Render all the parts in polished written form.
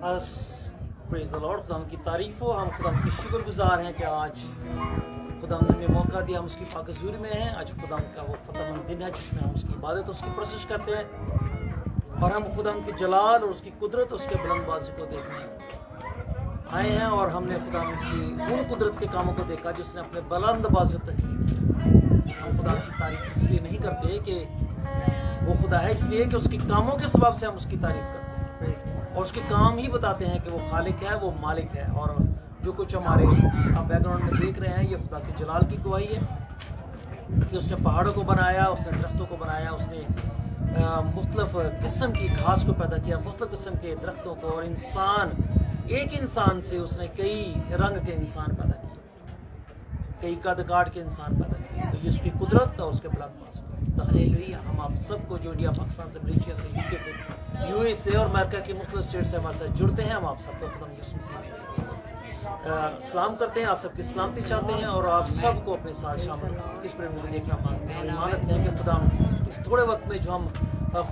Praise the Lord. खुदा की तारीफ़ हो। हम खुदा के शुक्रगुज़ार हैं कि आज खुदा ने हमें मौका दिया, हम उसकी पाक हुज़ूरी में हैं। आज खुदा का वो फ़तहमंद दिन है जिसमें हम उसकी इबादत, उसकी परस्तिश करते हैं और हम खुदा के जलाल और उसकी कुदरत, उसके बुलंद बाज़ू को देखने आए हैं। और हमने खुदा की उन कुदरत के कामों को देखा जिसने अपने बुलंद बाज़ू तहरीक किया। हम खुदा की तारीफ़ इसलिए नहीं करते कि वो खुदा है, इसलिए कि उसके कामों के सबब से हम उसकी तारीफ़ करते हैं और उसके काम ही बताते हैं कि वो खालिक है, वो मालिक है। और जो कुछ हमारे आप बैकग्राउंड में देख रहे हैं, ये खुदा के जलाल की गवाही है कि उसने पहाड़ों को बनाया, उसने दरख्तों को बनाया, उसने मुख्तलिफ किस्म की घास को पैदा किया, मुख्तलिफ किस्म के दरख्तों को। और इंसान, एक इंसान से उसने कई रंग के इंसान पैदा किए, कई कद काट के इंसान पैदा किए। तो ये उसकी कुदरत और उसके बुलंद बाज़ू। हालेलुया। हम आप सबको जो इंडिया, पाकिस्तान से, मलेशिया से, यूके से, यूएई से और अमेरिका के मुख्तलिफ स्टेट से हमारे साथ जुड़ते हैं, हम आप सबको खुदा यीशु मसीह में सलाम करते हैं, आप सबकी सलामती चाहते हैं और आप सबको अपने साथ शामिल इस प्रेम को देखना मांगते हैं। मानते हैं कि खुदा इस थोड़े वक्त में जो हम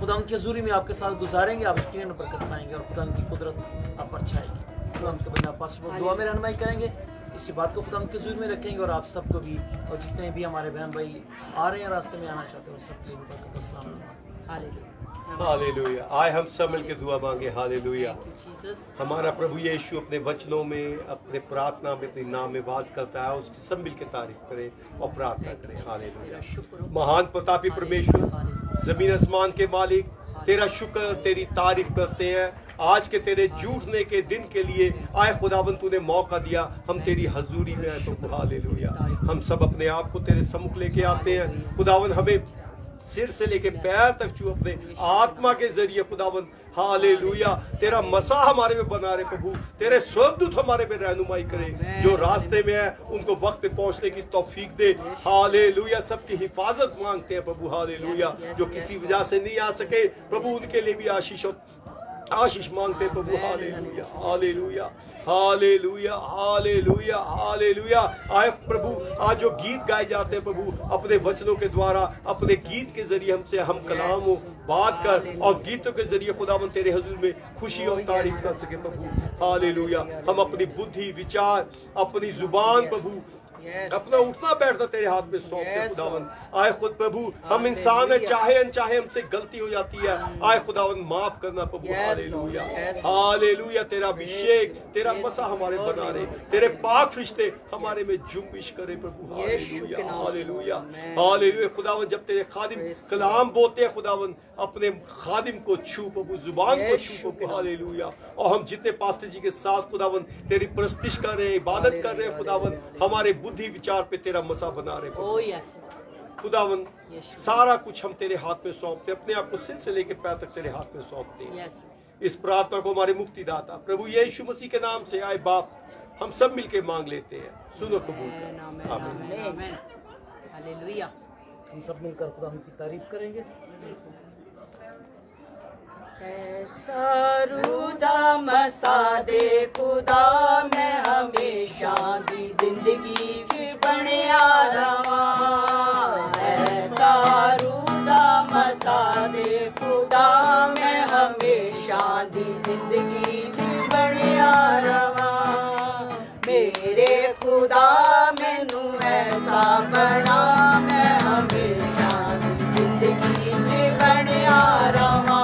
खुदा की हज़ूरी में आपके साथ गुजारेंगे, आप यकीनन बरकत पाएंगे और खुदा की कुदरत आप पर छाएगी। खुदा के बंदा पास दुआ में रहनुमाई करेंगे, इसी बात को खुदा के हज़ूर में रखेंगे और आप सबको भी, और जितने भी हमारे बहन भाई आ रहे हैं, रास्ते में आना चाहते हैं, सबके लिए भी बरकत और सलाम। हालेलुया। आए हम सब मिलकर दुआ मांगे। हालेलुया। हमारा प्रभु यीशु अपने वचनों में, अपने प्रार्थना में, अपने नाम में वास करता है, उसकी सब मिलकर तारीफ करें और प्रार्थना करें। हालेलुया। महान प्रतापी परमेश्वर, जमीन आसमान के मालिक, तेरा शुक्र, तेरी तारीफ करते हैं आज के तेरे झूठने के दिन के लिए। आए खुदावन, तूने मौका दिया, हम तेरी हजूरी में आए तो हालेलुया। हम सब अपने आप को तेरे सम्मुख लेके आते हैं खुदावन, हमें सिर से लेके पैर तक छू अपने आत्मा के जरिए खुदावन। हालेलुया। तेरा मसा हमारे में बना रहे प्रभु, तेरे स्वर्गदूत हमारे में रहनुमाई करे, जो रास्ते में है उनको वक्त पे पहुंचने की तौफीक दे। हालेलुया। सबकी हिफाजत मांगते हैं प्रभु। हालेलुया। जो किसी वजह से नहीं आ सके प्रभु, उनके लिए भी आशीष मांगते प्रभु। Hallelujah, hallelujah, hallelujah, hallelujah, hallelujah. आए प्रभु, आज जो गीत गाए जाते हैं प्रभु, अपने वचनों के द्वारा, अपने गीत के जरिए हमसे हम कलाम हो बात कर और गीतों के जरिए खुदावन तेरे हुजूर में खुशी और तारीफ कर सके प्रभु। हालेलुया। हम अपनी बुद्धि, विचार, अपनी जुबान प्रभु, अपना उठना बैठना तेरे हाथ में सौंपते खुदावन। आए खुद प्रभु, हम इंसान है, चाहे अनचाहे हमसे गलती हो जाती है, आए खुदावन माफ करना प्रभु। Hallelujah, hallelujah. तेरा अभिषेक, तेरा मसा हमारे बना रहे, तेरे पाक फरिश्ते हमारे में जुम्बिश करे प्रभु। Hallelujah, hallelujah, hallelujah. खुदावन, जब तेरे खादिम कलाम बोलते हैं खुदावन, अपने खादिम को छू प्रभु, जुबान को छू प्रभु। हालेलुया। और हम जितने पास्टर जी के साथ खुदावन तेरी परस्तिश कर रहे हैं, इबादत कर रहे हैं खुदावन, हमारे बुद्धि विचार पे तेरा मसा बना रहे खुदावन। सारा कुछ हम तेरे हाथ में सौंपते, अपने आप को सिर से लेकर पैर तक तेरे हाथ में सौंपते हैं। इस प्रार्थना को हमारे मुक्तिदाता प्रभु यीशु मसीह के नाम से आए बाप हम सब मिलके मांग लेते हैं, सुनो कबूल कर। आमीन। हालेलुया। हम सब मिलकर खुदा की तारीफ करेंगे। ऐसा रूदा मसा दे खुदा, मैं हमेशा दी जिंदगी च बनिया रवा। ऐसा रूदा मसा दे खुदा, मैं हमेशा दी जिंदगी च बनिया रवा। मेरे खुदा मैनू ऐसा बना, मैं हमेशा दी जिंदगी च बनिया रवा।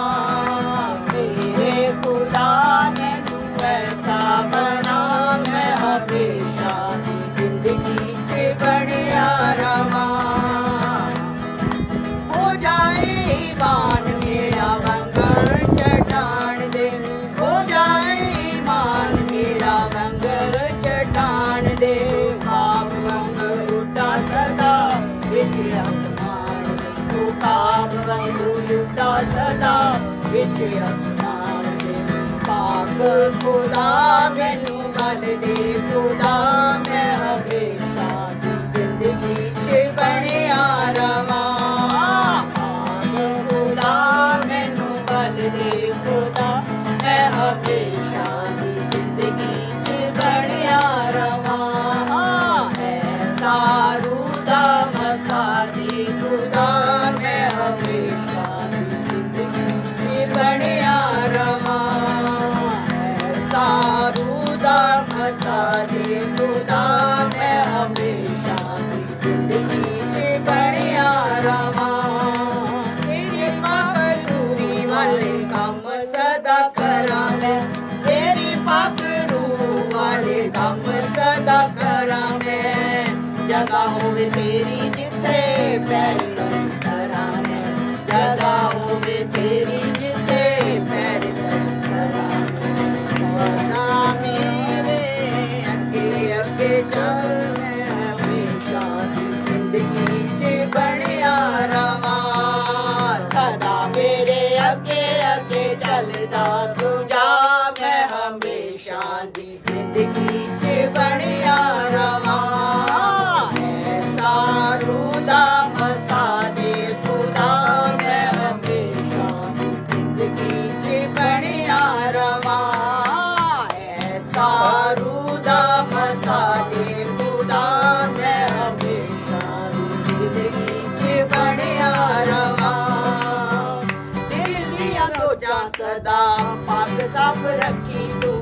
बना मैं हमेशा जिंदगी से बढ़िया रवा। हो जाए ईमान मेरा वंगर चट्टान दे, हो जाए ईमान मेरा वंगर चट्टान दे। खाब वंगर उठा सदा विच आसमान, तू खाब वंगर उठा सदा विच आसमान। पाक खुदा मैनू बल दे खुदा, मैं हमेशा दी जिंदगी च बनिया रवा। पाक खुदा मैनू बल दे खुदा, मैं हमेशा दी जिंदगी च बनिया रवा। ऐसा रूदा मसा दे खुदा, मैं हमेशा दी जिंदगी च बनिया रवा। जगह होवे तेरी जिथे पैरी तराने जगह होवे तेरी जिथे पैरी तराने खुदा मेरे अगे अगे चल मैं हमेशा जिंदगी च बनिया रवां सदा मेरे अगे अगे चलदा तू जा मैं हमेशा दी जिंदगी च बनिया रवां ऐसा रूदा मसा दे खुदा मैं हमेशा दी जिंदगी च बनिया रवां ऐसा रूदा मसा दे खुदा मैं हमेशा दी जिंदगी च बनिया रवां दिल दिया सोचा सदा पाक साफ रखी तू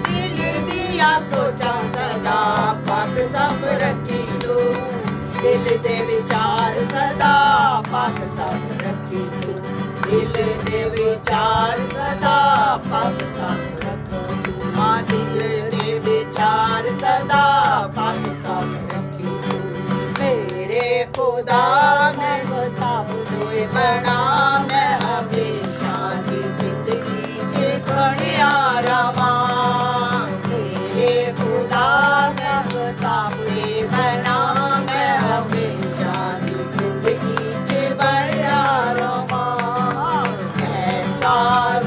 दिल दिया सोचा सदा पाक साफ रखी तू दिल दे विचार सदा पाक साफ रखी तू दिल दे विचार सदा पाक साफ रखी तू मां दिल दे विचार सदा पाक साफ रखी तू मेरे खुदा मैं साफ दोए बना मैं हमेशा दी जिंदगी च बनिया रवां मेरे खुदा मैं साफ बना मैं हमेशा दी जिंदगी च बनिया रवां ऐसा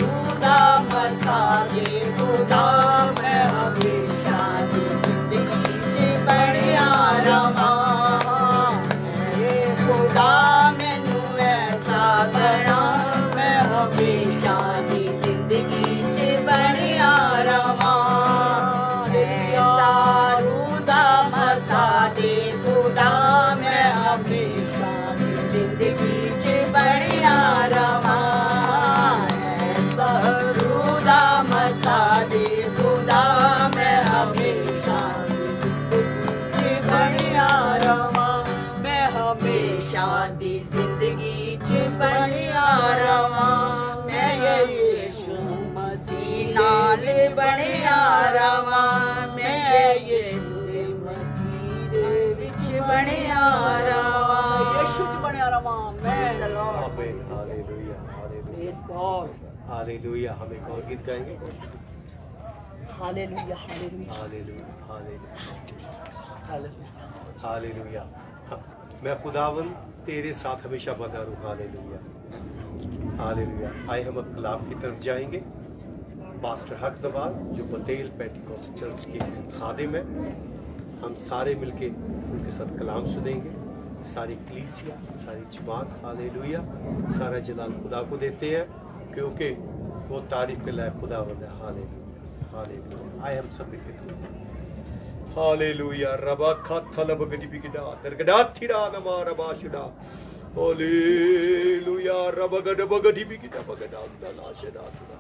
रूदा मसा दे खुदा मैं हमेशा दी जिंदगी च बनिया रवां मेरे खुदा मैनू ऐसा बना मैं हमेशा दी जिंदगी च बनिया रवां ऐसा रूदा मसा दे खुदा मैं हमेशा दी जिंदगी च बनिया रवां ऐसा रूदा मसा दे खुदा मैं हमेशा दी जिंदगी च बनिया रवां मैं हमेशा दी जिंदगी च बनिया रवां मैं यीशु मसीह नाल बनिया रवां मैं यीशु मसीह दे विच बनिया रवां यीशु च बनिया रवां मैं आमीन hallelujah hallelujah praise God hallelujah हम एक और गीत गाएंगे hallelujah hallelujah hallelujah hallelujah hallelujah hallelujah मैं खुदावन तेरे साथ हमेशा बना रहूं हालेलुया हालेलुया आए हम अब कलाम की तरफ जाएंगे पास्टर हक नवाज जो बतेल पेंटिकॉस्ट चर्च के खादिम है हम सारे मिलके उनके साथ कलाम सुनेंगे सारी कलीसिया सारी जमात हालेलुया सारा जलाल खुदा को देते हैं क्योंकि वो तारीफ के लायक खुदावंद है हालेलुया हालेलुया आए हम सब मिलके हालेलुया रबा खाथला बगडी बिगडा दरगडा थिरा नमा रबा शुदा हालेलुया रबा गड बगडी बिगडा बगडा अल्लाह शदा खुदा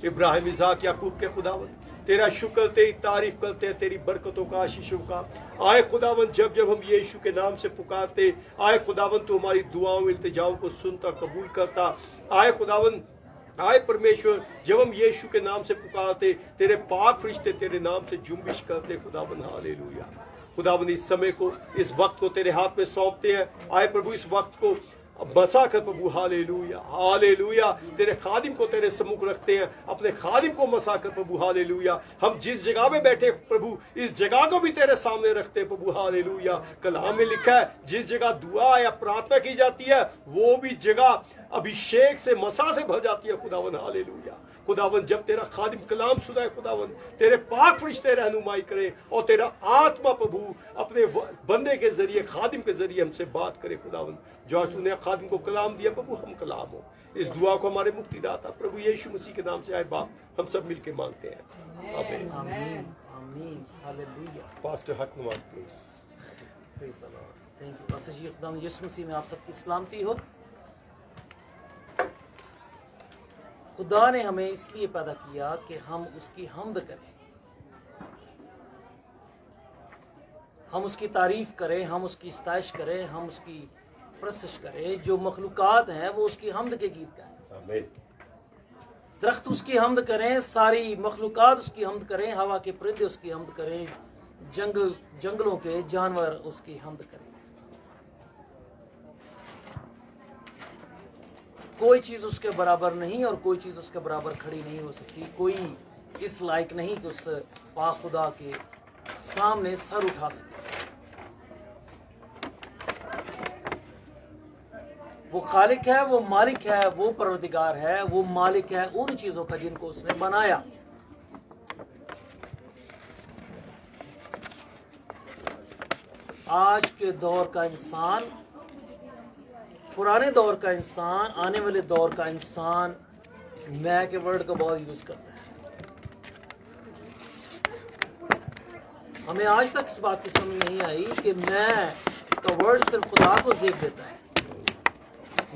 इब्राहिम इसाक याकूब के खुदावंद तेरा शुक्र तेरी तारीफ करते हैं तेरी बरकतों का आशीषों का आए खुदावंद जब जब हम यीशु के नाम से पुकारते आए खुदावंद तो हमारी दुआओं इल्तिजाओं को सुनता कबूल करता आए खुदावंद आए परमेश्वर जब हम यीशु के नाम से पुकारते तेरे पाक फरिश्ते तेरे नाम से जुम्बिश करते खुदाबंद हालेलुया खुदाबंद इस समय को इस वक्त को तेरे हाथ में सौंपते हैं आए प्रभु इस वक्त को बसा कर प्रभु हालेलुया हालेलुया तेरे खादिम को तेरे सम्मुख रखते हैं अपने खादिम को मसा कर प्रभु हालेलुया हम जिस जगह में बैठे प्रभु इस जगह को भी तेरे सामने रखते हैं प्रभु हालेलुया कलाम में लिखा है जिस जगह दुआ या प्रार्थना की जाती है वो भी जगह अभिषेक से मसा से भर जाती है खुदावन हालेलुया खुदावन जब तेरा खादिम कलाम सुनाए खुदावन तेरे पाक फरिश्ते रहनुमाई करे और तेरा आत्मा प्रभु अपने बंदे के जरिए खादिम के जरिए हमसे बात करे खुदावन जो आज तूने खादिम को कलाम दिया प्रभु हम कलाम हो इस दुआ को हमारे मुक्तिदाता प्रभु यीशु मसीह के नाम से आए बाप हम सब मिलके मांगते हैं आमीन आमीन आमीन hallelujah pastor Haq Nawaz please praise the Lord thank you pastor ji खुदा यीशु मसीह में आप सबकी सलामती हो खुदा ने हमें इसलिए पैदा किया कि हम उसकी हम्द करें हम उसकी तारीफ करें हम उसकी सताइश करें हम उसकी प्रशंसा करें जो मखलूकात हैं वो उसकी हम्द के गीत गाएं आमीन दरख्त उसकी हम्द करें सारी मखलूकात उसकी हम्द करें हवा के परिंदे उसकी हम्द करें जंगलों के जानवर उसकी हमद करें। कोई चीज उसके बराबर नहीं और कोई चीज उसके बराबर खड़ी नहीं हो सकती। कोई इस लायक नहीं कि उस पाक खुदा के सामने सर उठा सके। वो खालिक है, वो मालिक है, वो परवरदिगार है, वो मालिक है उन चीजों का जिनको उसने बनाया। आज के दौर का इंसान, पुराने दौर का इंसान, आने वाले दौर का इंसान मैं के वर्ड का बहुत यूज करता है। हमें आज तक इस बात की समझ नहीं आई कि मैं का वर्ड सिर्फ खुदा को ज़ेब देता है।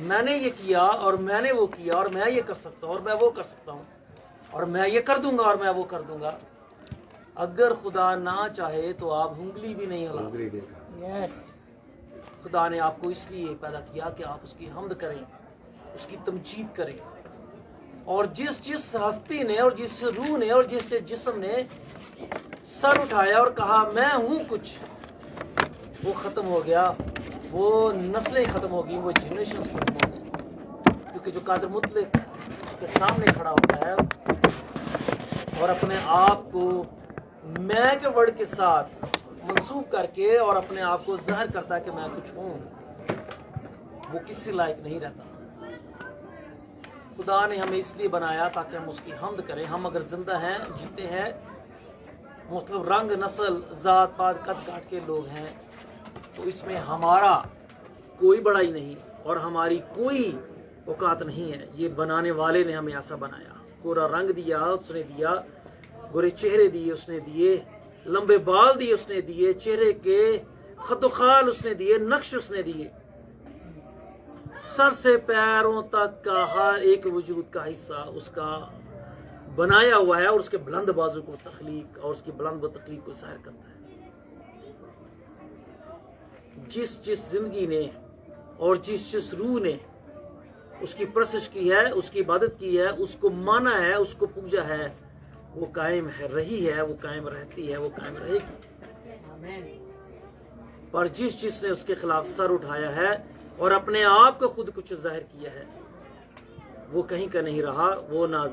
मैंने ये किया और मैंने वो किया और मैं ये कर सकता हूँ और मैं वो कर सकता हूँ और मैं ये कर दूंगा और मैं वो कर दूंगा। अगर खुदा ना चाहे तो आप उंगली भी नहीं हिला सकते। Yes. खुदा ने आपको इसलिए पैदा किया कि आप उसकी हम्द करें, उसकी तमजीद करें। और जिस जिस हस्ती ने और जिस रूह ने और जिस जिस्म ने सर उठाया और कहा मैं हूँ कुछ, वो ख़त्म हो गया। वो नस्लें ख़त्म हो गई, वो जनरेशन ख़त्म हो गई। क्योंकि जो कादिर मुतलक के सामने खड़ा होता है और अपने आप को मैं के वर्ड के साथ मंसूब करके और अपने आप को ज़ाहिर करता है कि मैं कुछ हूँ, वो किसी लायक नहीं रहता। खुदा ने हमें इसलिए बनाया ताकि हम उसकी हम्द करें। हम अगर जिंदा हैं, जीते हैं, मतलब रंग नस्ल ज़ात पात कद काट के लोग हैं, तो इसमें हमारा कोई बड़ाई नहीं और हमारी कोई औकात नहीं है। ये बनाने वाले ने हमें ऐसा बनाया। गोरा रंग दिया उसने दिया, गोरे चेहरे दिए उसने दिए, लंबे बाल दिए उसने दिए, चेहरे के खतुखाल उसने दिए, नक्श उसने दिए। सर से पैरों तक का हर एक वजूद का हिस्सा उसका बनाया हुआ है और उसके बुलंद बाजू को तख्लीक और उसकी बुलंद तख्लीक को ज़ाहिर करता है। जिस जिस जिंदगी ने और जिस जिस रूह ने उसकी परस्तिश की है, उसकी इबादत की है, उसको माना है, उसको पूजा है, वो कायम है, रही है, वो कायम रहती है, वो कायम रहेगी। पर जिस जिसने उसके खिलाफ सर उठाया है और अपने आप को खुद कुछ जाहिर किया है, वो कहीं का नहीं रहा। वो ना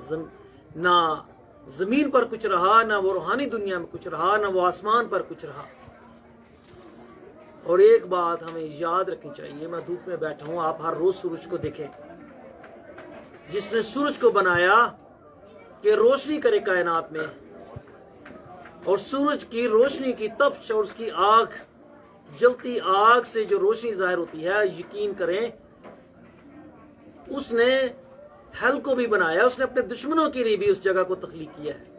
जमीन पर कुछ रहा, ना वो रूहानी दुनिया में कुछ रहा, ना वो आसमान पर कुछ रहा। और एक बात हमें याद रखनी चाहिए, मैं धूप में बैठा हूं, आप हर रोज सूरज को देखें। जिसने सूरज को बनाया कि रोशनी करे कायनात में, और सूरज की रोशनी की तपश और उसकी आग, जलती आग से जो रोशनी जाहिर होती है, यकीन करें उसने हल को भी बनाया, उसने अपने दुश्मनों के लिए भी उस जगह को तख्लीक किया है।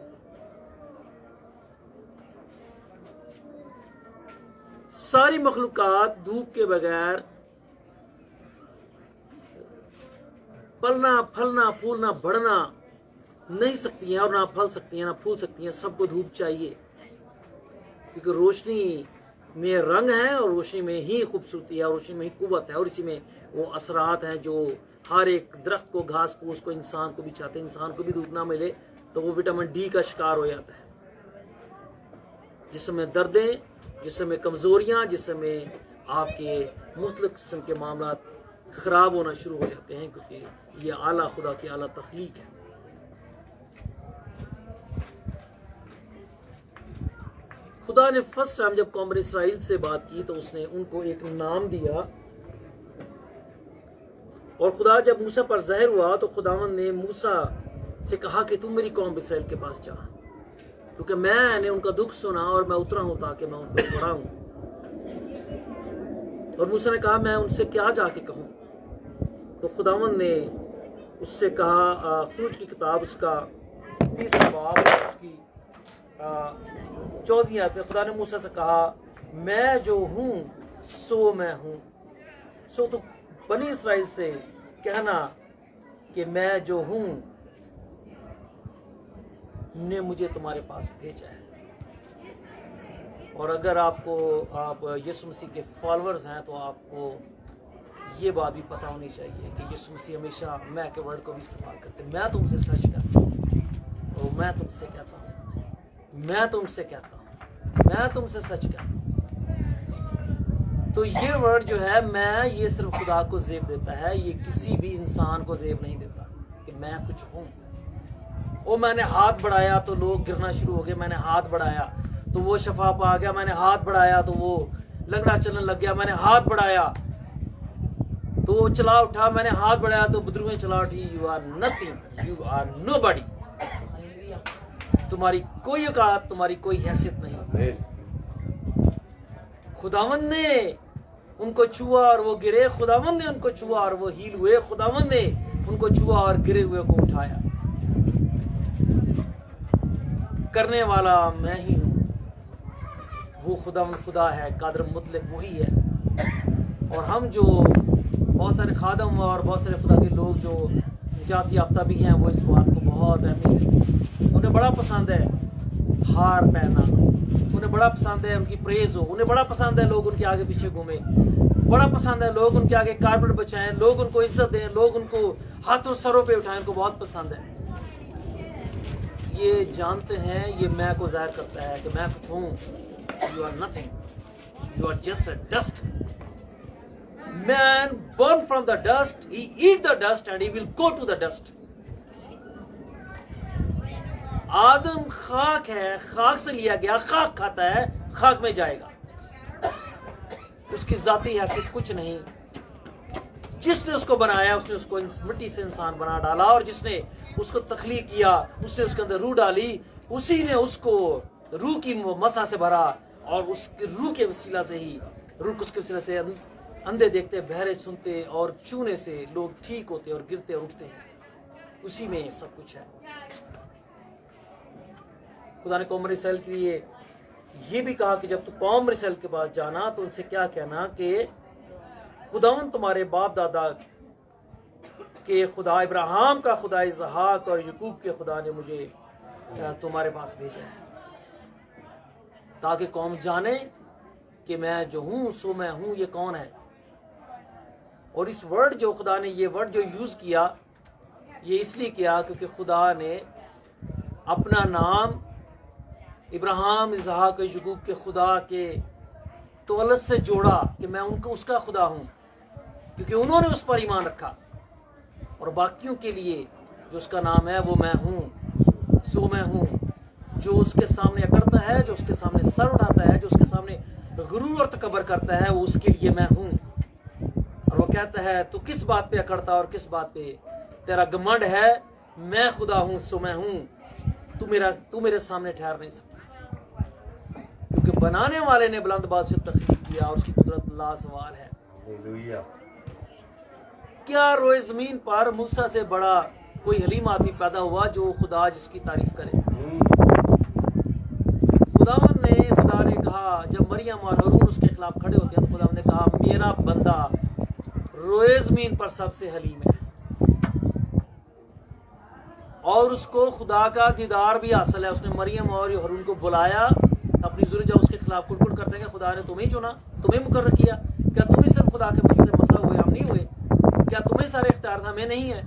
सारी मखलूकात धूप के बगैर पलना, फलना, फूलना, बढ़ना नहीं सकती हैं और ना फल सकती हैं, ना फूल सकती हैं। सबको धूप चाहिए, क्योंकि रोशनी में रंग है और रोशनी में ही खूबसूरती है और रोशनी में ही कुव्वत है और इसी में वो असरात हैं जो हर एक दरख्त को, घास फूस को, इंसान को भी चाहते हैं। इंसान को भी धूप ना मिले तो वो विटामिन डी का शिकार हो जाता है, जिसमें दर्दें, जिसमें कमज़ोरियाँ, जिसमें आपके मुख्तलिफ किस्म के मामला ख़राब होना शुरू हो जाते हैं, क्योंकि ये आला खुदा की आला तख्लीक है। खुदा ने फर्स्ट टाइम जब कौम इसराइल से बात की तो उसने उनको एक नाम दिया, और खुदा जब मूसा पर ज़ाहिर हुआ तो खुदावन ने मूसा से कहा कि तुम मेरी कौम इसराइल के पास जा, क्योंकि मैंने उनका दुख सुना और मैं उतरा हूं ताकि मैं उनको छुड़ाऊं। और मूसा ने कहा मैं उनसे क्या जाके कहूं? तो खुदावन ने उससे कहा, खुरूज की किताब उसका 30वां बाब उसकी 14वीं आयत में खुदा ने मूसा से कहा, मैं जो हूं सो मैं हूं। सो तो बनी इसराइल से कहना कि मैं जो हूं ने मुझे तुम्हारे पास भेजा है। और अगर आप यीशु मसीह के फॉलोअर्स हैं तो आपको ये बात भी पता होनी चाहिए कि यीशु मसीह हमेशा मैं के वर्ड को भी इस्तेमाल करते। मैं तुमसे सच कहता हूँ और मैं तुमसे कहता हूँ, मैं तुमसे कहता हूँ میں تم سے سچ کہتا ہوں. تو یہ ورڈ جو ہے میں، یہ صرف خدا کو زیب دیتا ہے، یہ کسی بھی انسان کو زیب نہیں دیتا کہ میں کچھ ہوں. وہ میں نے ہاتھ بڑھایا تو لوگ گرنا شروع ہو گئے، میں نے ہاتھ بڑھایا تو وہ شفا پا گیا، میں نے ہاتھ بڑھایا تو وہ لنگڑا چلنے لگ گیا، میں نے ہاتھ بڑھایا تو وہ چلا اٹھا، میں نے ہاتھ بڑھایا تو بدرویں چلا اٹھی. You are nothing, you are nobody. تمہاری کوئی اوقات، تمہاری کوئی حیثیت نہیں. خداوند نے ان کو چھوا اور وہ گرے، خداوند نے ان کو چھوا اور وہ ہیل ہوئے، خداوند نے ان کو چھوا اور گرے ہوئے کو اٹھایا. کرنے والا میں ہی ہوں. وہ خداوند خدا ہے، قادر مطلق وہی ہے. اور ہم جو بہت سارے خادم اور بہت سارے خدا کے لوگ جو نجات یافتہ بھی ہیں، وہ اس بات کو بہت اہمیت دیتے ہیں. انہیں بڑا پسند ہے ہار پہنا، انہیں بڑا پسند ہے ان کی پریز ہو، انہیں بڑا پسند ہے لوگ ان کے آگے پیچھے گھومیں، بڑا پسند ہے لوگ ان کے آگے کارپیٹ بچائیں، لوگ ان کو عزت دیں، لوگ ان کو ہاتھوں سروں پہ اٹھائیں. ان کو بہت پسند ہے. یہ جانتے ہیں یہ میں کو ظاہر کرتا ہے کہ میں کچھ ہوں. You are nothing. You are just a dust. Man born from the dust, he eat the dust and he will go to the dust. آدم خاک ہے، خاک سے لیا گیا، خاک کھاتا ہے، خاک میں جائے گا. اس کی ذاتی حیثیت کچھ نہیں. جس نے اس کو بنایا اس نے اس کو مٹی سے انسان بنا ڈالا، اور جس نے اس کو تخلیق کیا اس نے اس کے اندر روح ڈالی، اسی نے اس کو روح کی مسا سے بھرا، اور اس کی روح کے وسیلہ سے ہی، روح اس کے وسیلہ سے اندھے دیکھتے، بہرے سنتے، اور چونے سے لوگ ٹھیک ہوتے اور گرتے اور اٹھتے ہیں. اسی میں سب کچھ ہے. خدا نے قوم اسرائیل کے لیے یہ بھی کہا کہ جب تو قوم اسرائیل کے پاس جانا تو ان سے کیا کہنا کہ خداوند تمہارے باپ دادا کہ خدا ابراہیم کا خدا اسحاق اور یعقوب کے خدا نے مجھے تمہارے پاس بھیجا ہے، تاکہ قوم جانے کہ میں جو ہوں سو میں ہوں. یہ کون ہے؟ اور اس ورڈ جو خدا نے یہ ورڈ جو یوز کیا، یہ اس لیے کیا کیونکہ خدا نے اپنا نام ابراہیم اسحاق یعقوب کے خدا کے تولد سے جوڑا کہ میں ان کو اس کا خدا ہوں، کیونکہ انہوں نے اس پر ایمان رکھا. اور باقیوں کے لیے جو اس کا نام ہے وہ میں ہوں سو میں ہوں. جو اس کے سامنے اکڑتا ہے، جو اس کے سامنے سر اٹھاتا ہے، جو اس کے سامنے غرور اور تکبر کرتا ہے، وہ اس کے لیے میں ہوں. اور وہ کہتا ہے تو کس بات پہ اکڑتا اور کس بات پہ تیرا گمنڈ ہے؟ میں خدا ہوں سو میں ہوں. تو میرے سامنے ٹھہر نہیں سکتا، کیونکہ بنانے والے نے بلند بات سے تخلیق کیا اور اس کی قدرت لاسوال ہے. کیا روئے زمین پر موسیٰ سے بڑا کوئی حلیم آدمی پیدا ہوا جو خدا جس کی تعریف کرے؟ خدا نے کہا جب مریم اور ہارون اس کے خلاف کھڑے ہوتے ہیں تو خدا نے کہا میرا بندہ روئے زمین پر سب سے حلیم ہے. اور اس کو خدا کا دیدار بھی حاصل ہے. اس نے مریم اور ہارون کو بلایا اپنی ضرورت، جب اس کے خلاف کڑکڑ کرتے ہیں کہ خدا نے تمہیں چنا، تمہیں مقرر کیا، کیا تم ہی صرف خدا کے بس سے مسا ہوئے، ہم نہیں ہوئے؟ کیا تمہیں سارے اختیار ہمیں نہیں ہے؟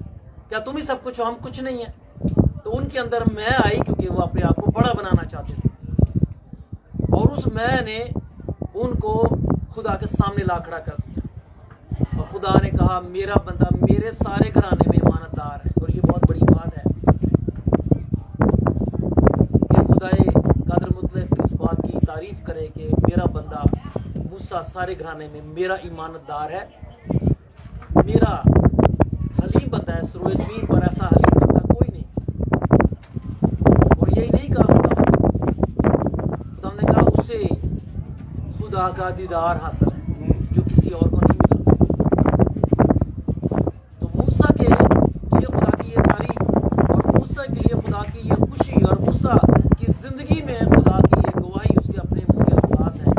کیا تم ہی سب کچھ ہو، ہم کچھ نہیں ہیں؟ تو ان کے اندر میں آئی کیونکہ وہ اپنے آپ کو بڑا بنانا چاہتے تھے، اور اس میں نے ان کو خدا کے سامنے لا کھڑا کر دیا. اور خدا نے کہا میرا بندہ میرے سارے گھرانے میں امانت دار ہے. اور یہ بہت بڑی بات ہے کہ خدا قادر مطلق اس بات کی تعریف کرے کہ میرا بندہ موسیٰ سارے گھرانے میں میرا امانت دار ہے، میرا حلیم بندہ ہے. سروئے زمین پر ایسا حلیم بندہ کوئی نہیں. اور یہی نہیں کہا خدا نے کہا اسے خدا کا دیدار حاصل ہے جو کسی اور کو نہیں ملا. تو موسیٰ کے لیے خدا کی یہ تعریف، اور موسیٰ کے لیے خدا کی یہ خوشی، اور موسیٰ کی زندگی میں خدا کی یہ گواہی اس کے اپنے منہ کے الفاظ ہیں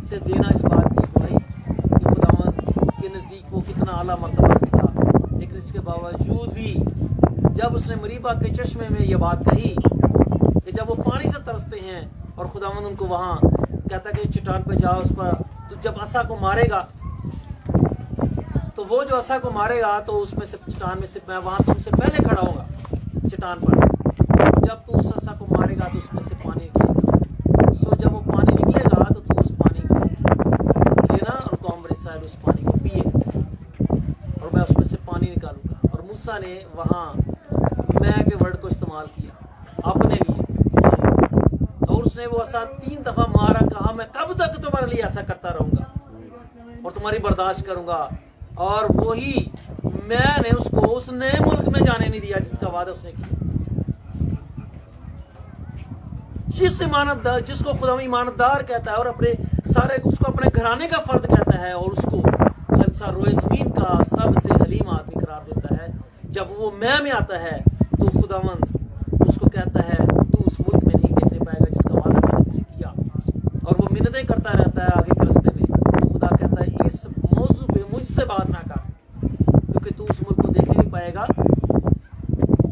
سے دینا اس بات کی گواہی کہ خداوند کے نزدیک وہ کتنا اعلیٰ مرتبہ رکھتا. لیکن اس کے باوجود بھی جب اس نے مریبہ کے چشمے میں یہ بات کہی کہ جب وہ پانی سے ترستے ہیں اور خداوند ان کو وہاں کہتا ہے کہ چٹان پہ جاؤ، اس پر تو جب عصا کو مارے گا تو وہ جو عصا کو مارے گا تو اس میں سے چٹان میں سے میں وہاں تم سے پہلے کھڑا ہوں گا چٹان پر. جب تو اس عصا کو مارے گا تو اس میں سے پانی نکلے گا. سو جب وہ मूसा ने वहाँ मैं के वर्ड को इस्तेमाल किया अपने लिए, और उसने वो असा 3 दफा मारा, कहा मैं कब तक तुम्हारे लिए ऐसा करता रहूंगा और तुम्हारी बर्दाश्त करूंगा। और वही मैंने उसको उस नए मुल्क में जाने नहीं दिया जिसका वादा उसने किया। जिसको खुदा ईमानदार कहता है और अपने सारे उसको अपने घराने का फर्द कहता है और उसको रोए ज़मीन का सबसे हलीम आदमी करार देता है, जब वो मैं में आता है तो खुदावंद उसको कहता है तू उस मुल्क में नहीं देखने पाएगा जिसका वादा मैंने तुझे किया। और वो मिन्नतें करता रहता है आगे के रास्ते में, तो खुदा कहता है इस मौजू पे मुझसे बात ना कर, क्योंकि तू उस मुल्क को देख नहीं पाएगा।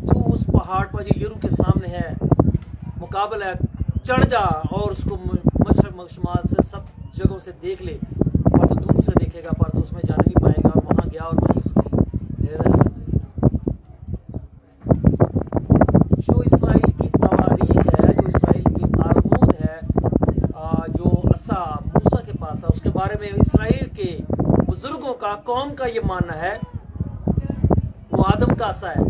तू उस पहाड़ पर जो यरू के सामने है मुकाबला है, चढ़ जा और उसको मशरक मशमाल से सब जगहों से देख ले, और तो दूर से देखेगा पर तो उसमें जाने नहीं पाएगा। और वहाँ गया और वहीं उसकी जो इसराइल की तवारीख है, जो इसराइल की तालमूद है, जो असा मूसा के पास था, उसके बारे में इसराइल के बुजुर्गों का कौम का ये मानना है वो आदम का असा है।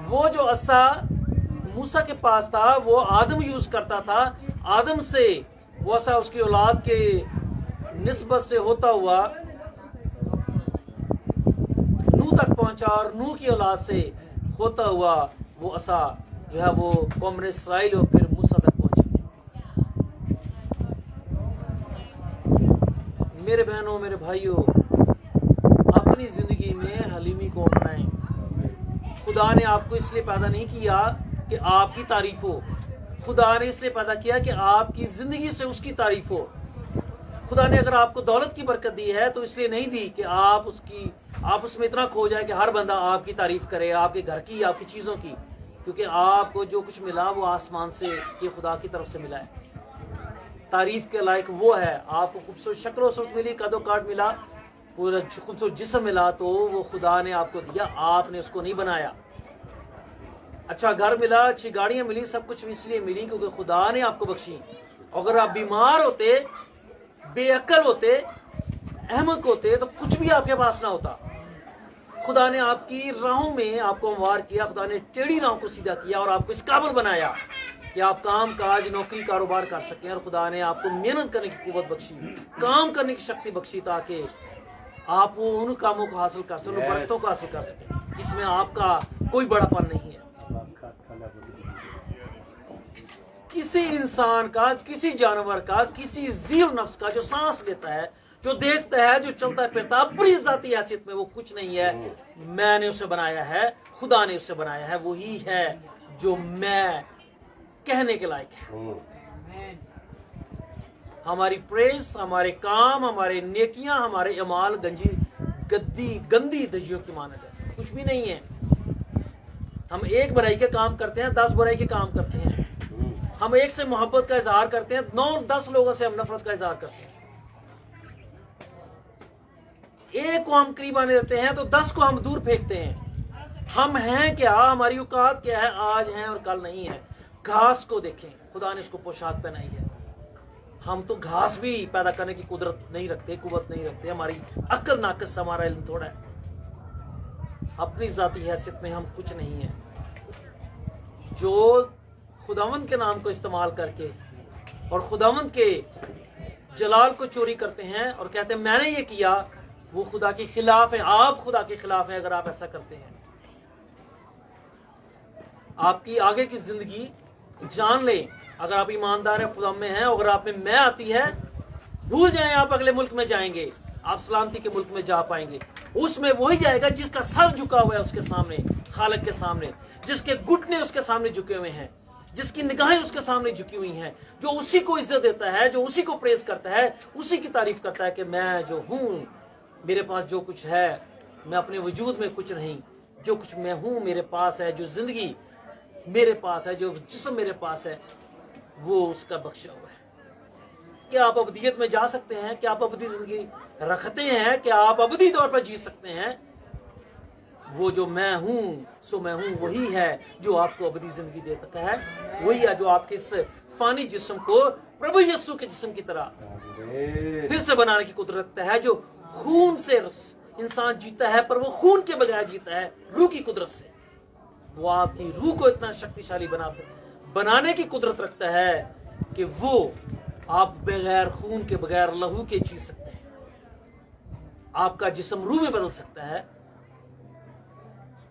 वो जो असा मूसा के पास था वो आदम यूज करता था, आदम से वो असा उसकी औलाद के निस्बत से होता हुआ नूह तक पहुंचा और नूह की औलाद से होता हुआ वो असा जो है वो कौम इसराइल और फिर मूसा तक पहुंचा। मेरे बहनों मेरे भाइयों, अपनी जिंदगी में हलीमी को अपनाएं। खुदा ने आपको इसलिए पैदा नहीं किया कि आपकी तारीफ हो, खुदा ने इसलिए पैदा किया कि आपकी जिंदगी से उसकी तारीफ हो। खुदा ने अगर आपको दौलत की बरकत दी है तो इसलिए नहीं दी कि आप उसमें इतना खो जाए कि हर बंदा आपकी तारीफ करे, आपके घर की, आपकी चीज़ों की, क्योंकि आपको जो कुछ मिला वो आसमान से, ये खुदा की तरफ से मिला है। तारीफ के लायक वो है। आपको खूबसूरत शक्ल और सूरत मिली, कदो काट मिला, पूरा खूबसूरत जिस्म मिला, तो वो खुदा ने आपको दिया, आपने उसको नहीं बनाया। अच्छा घर मिला, अच्छी गाड़ियां मिली, सब कुछ इसलिए मिली क्योंकि खुदा ने आपको बख्शी। अगर आप बीमार होते, बेअक्ल होते, अहमक होते तो कुछ भी आपके पास ना होता। खुदा ने आपकी राहों में आपको हमवार किया, खुदा ने टेढ़ी राहों को सीधा किया और आपको इस काबिल बनाया कि आप काम काज नौकरी कारोबार कर सकें। और खुदा ने आपको मेहनत करने की कुव्वत बख्शी, काम करने की शक्ति बख्शी, ताकि आप वो उन कामों को हासिल कर सकें, उन बरकतों को हासिल कर सकें जिसमें आपका कोई बड़ापन नहीं है। किसी इंसान का, किसी जानवर का, किसी जीव नफ्स का जो सांस लेता है, जो देखता है, जो चलता फिरता है, अपनी जाती हैसियत में वो कुछ नहीं है। मैंने उसे बनाया है, खुदा ने उसे बनाया है, वही है जो मैं कहने के लायक है। हमारी प्रेस, हमारे काम, हमारे नेकियां, हमारे अमाल गंदी धज्जियों की मानद है, कुछ भी नहीं है। हम एक बुराई के काम करते हैं, 10 बुराई के काम करते हैं। हम एक से मोहब्बत का इजहार करते हैं, 9-10 लोगों से हम नफरत का इजहार करते हैं। एक को हम करीब आने देते हैं तो 10 को हम दूर फेंकते हैं। हम हैं क्या, हमारी औकात क्या है, आज हैं और कल नहीं है। घास को देखें, खुदा ने उसको पोशाक पहनाई है। हम तो घास भी पैदा करने की कुदरत नहीं रखते, कुव्वत नहीं रखते। हमारी अक्ल नाकस, हमारा इल्म थोड़ा है। अपनी जाती हैसियत में हम कुछ नहीं है। जो खुदावंद के नाम को इस्तेमाल करके और खुदावंद के जलाल को चोरी करते हैं और कहते हैं मैंने ये किया, वो खुदा के खिलाफ है। आप खुदा के खिलाफ हैं अगर आप ऐसा करते हैं। आपकी आगे की जिंदगी जान लें, अगर आप ईमानदार हैं, खुदा में हैं, अगर आप में मैं आती है, भूल जाएं आप अगले मुल्क में जाएंगे, आप सलामती के मुल्क में जा पाएंगे। उसमें वही जाएगा जिसका सर झुका हुआ है उसके सामने, खालिक के सामने, जिसके घुटने उसके सामने झुके हुए हैं, जिसकी निगाहें उसके सामने झुकी हुई हैं, जो उसी को इज्जत देता है, जो उसी को प्रेज करता है, उसी की तारीफ करता है कि मैं जो हूँ, मेरे पास जो कुछ है, मैं अपने वजूद में कुछ नहीं, जो कुछ मैं हूँ मेरे पास है, जो जिंदगी मेरे पास है, जो जिस्म मेरे पास है, वो उसका बख्शा हुआ है। क्या आप अबदियत में जा सकते हैं? क्या आप अबदी जिंदगी रखते हैं? क्या आप अबदी तौर पर जी सकते हैं? वो जो मैं हूँ सो मैं हूँ वही है जो आपको अबदी जिंदगी दे सकता है। वही है जो आपके इस फानी जिस्म को प्रभु यीशु के जिस्म की तरह फिर से बनाने की कुदरत है, जो खून से इंसान जीता है, पर वो खून के बगैर जीता है, रूह की कुदरत से। वो आपकी रूह को इतना शक्तिशाली बनाने की कुदरत रखता है कि वो आप बगैर खून के, बगैर लहू के जी सकते हैं। आपका जिस्म रूह में बदल सकता है।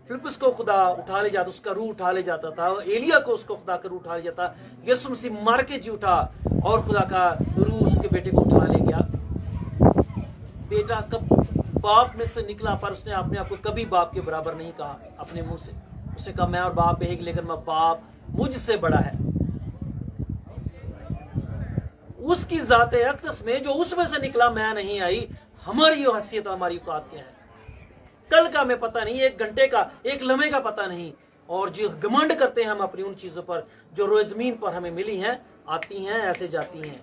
फिलिप्पुस को खुदा उठा ले जाता, उसका रूह उठा ले जाता था। एलिया को उसको खुदा का रूह उठा ले जाता। यीशु मसीह मार के जी उठा और खुदा का रूह उसके बेटे को उठा ले गया। बेटा कब बाप में से निकला, पर उसने अपने आप को कभी बाप के बराबर नहीं कहा अपने मुंह से। उसने कहा मैं और बाप एक, लेकिन मैं बाप मुझसे बड़ा है। उसकी ज़ाते अक़दस में जो उसमें से निकला मैं नहीं आई। हमारी यो हैसियत, हमारी औकात क्या है? कल का हमें पता नहीं, एक घंटे का, एक लम्हे का पता नहीं। और जो घमंड करते हैं हम अपनी उन चीजों पर जो रोज जमीन पर हमें मिली हैं, आती हैं, ऐसे जाती हैं।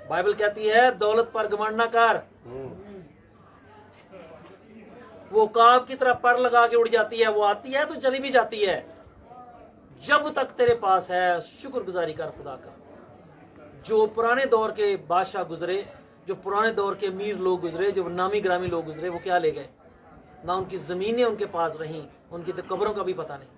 बाइबल कहती है दौलत पर घमंड ना कर, वो काब की तरह पर लगा के उड़ जाती है। वो आती है तो चली भी जाती है। जब तक तेरे पास है शुक्रगुजारी कर खुदा का। जो पुराने दौर के बादशाह गुजरे, जो पुराने दौर के अमीर लोग गुजरे, जो नामी ग्रामी लोग गुजरे, वो क्या ले गए? ना उनकी जमीनें उनके पास रहीं, उनकी तो कब्रों का भी पता नहीं,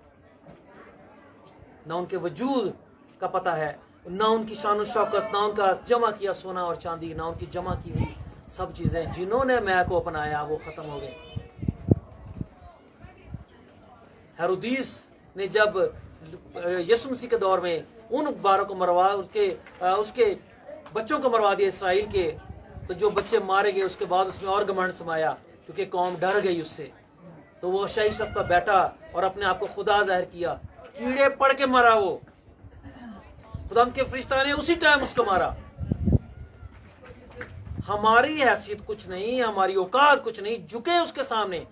ना उनके वजूद का पता है, ना उनकी शान शौकत, ना उनका जमा किया सोना और चांदी, ना उनकी जमा की हुई सब चीजें। जिन्होंने मैं को अपनाया वो खत्म हो गए। हेरोदीस ने जब यीशु मसीह के दौर में उन बारों को मरवा, उसके बच्चों को मरवा दिया इसराइल के, तो जो बच्चे मारे गए उसके बाद उसमें और घमंड समाया, क्योंकि कौम डर गई उससे। तो वो शाही सत पर बैठा और अपने आप को खुदा जाहिर किया। कीड़े पड़ के मारा वो, खुदा के फरिश्ता ने उसी टाइम उसको मारा। हमारी हैसियत कुछ नहीं, हमारी औकात कुछ नहीं, झुके उसके सामने।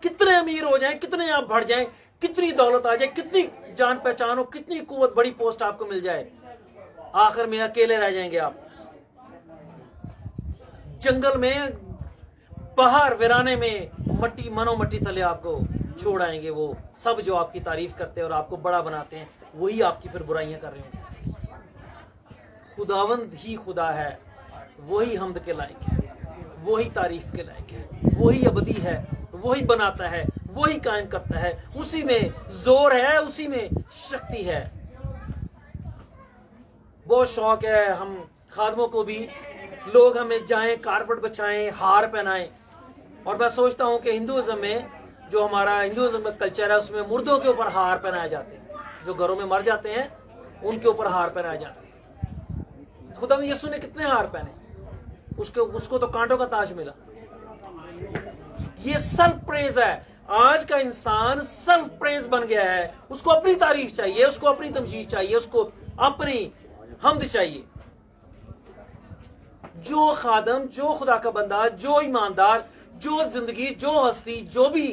कितने अमीर हो जाएं, कितने आप बढ़ जाएं, कितनी दौलत आ जाए, कितनी जान पहचान हो, कितनी कुवत, बड़ी पोस्ट आपको मिल जाए, आखिर में अकेले रह जाएंगे आप। जंगल में, बाहर वीराने में, मट्टी मनो मट्टी थले आपको छोड़ आएंगे वो सब जो आपकी तारीफ करते हैं और आपको बड़ा बनाते हैं, वही आपकी फिर बुराइयां कर रहे होंगे। खुदावंद ही खुदा है, वही हम्द के लायक है, वही तारीफ के लायक है, वही अबदी है, वही बनाता है, वही कायम करता है। उसी में जोर है, उसी में शक्ति है। बहुत शौक है हम खादमों को भी, लोग हमें जाएं, कारपेट बिछाएं, हार पहनाएं। और मैं सोचता हूं कि हिंदुइज्म में, जो हमारा हिंदुइज्म का कल्चर है, उसमें मुर्दों के ऊपर हार पहनाए जाते हैं। जो घरों में मर जाते हैं उनके ऊपर हार पहनाए जाते हैं। खुदा यीशु ने कितने हार पहने, उसको तो कांटों का ताज मिला। ये सेल्फ प्रेज है। आज का इंसान सेल्फ प्रेज बन गया है। उसको अपनी तारीफ चाहिए, उसको अपनी तमजीद चाहिए, उसको अपनी हम्द चाहिए। जो खादम, जो खुदा का बंदा, जो ईमानदार, जो जिंदगी, जो हस्ती, जो भी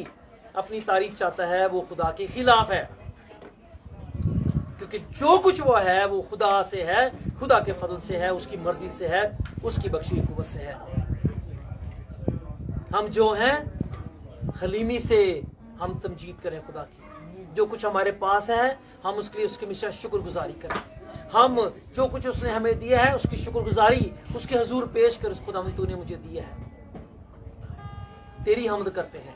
अपनी तारीफ चाहता है, वो खुदा के खिलाफ है। क्योंकि जो कुछ वो है वो खुदा से है, खुदा के फजल से है, उसकी मर्जी से है, उसकी बख्शी हुई कुव्वत से है। हम जो हैं हलीमी से हम तमजीद करें खुदा की। जो कुछ हमारे पास है हम उसके लिए उसके हमेशा शुक्रगुजारी करें। हम जो कुछ उसने हमें दिया है उसकी शुक्रगुजारी उसके हुजूर पेश कर, खुदा तूने मुझे दिया है, तेरी हम्द करते हैं।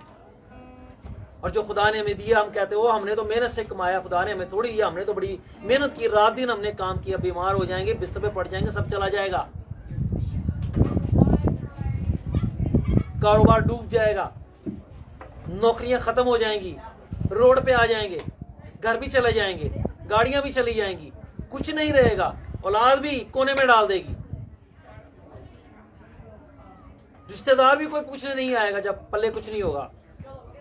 और जो खुदा ने हमें दिया हम कहते हो हमने तो मेहनत से कमाया, खुदा ने हमें थोड़ी दिया, हमने तो बड़ी मेहनत की, रात दिन हमने काम किया। बीमार हो जाएंगे, बिस्तर पे पड़ जाएंगे, सब चला जाएगा, कारोबार डूब जाएगा, नौकरियां खत्म हो जाएंगी, रोड पे आ जाएंगे, घर भी चले जाएंगे, गाड़ियां भी चली जाएंगी, कुछ नहीं रहेगा, औलाद भी कोने में डाल देगी, रिश्तेदार भी कोई पूछने नहीं आएगा जब पल्ले कुछ नहीं होगा।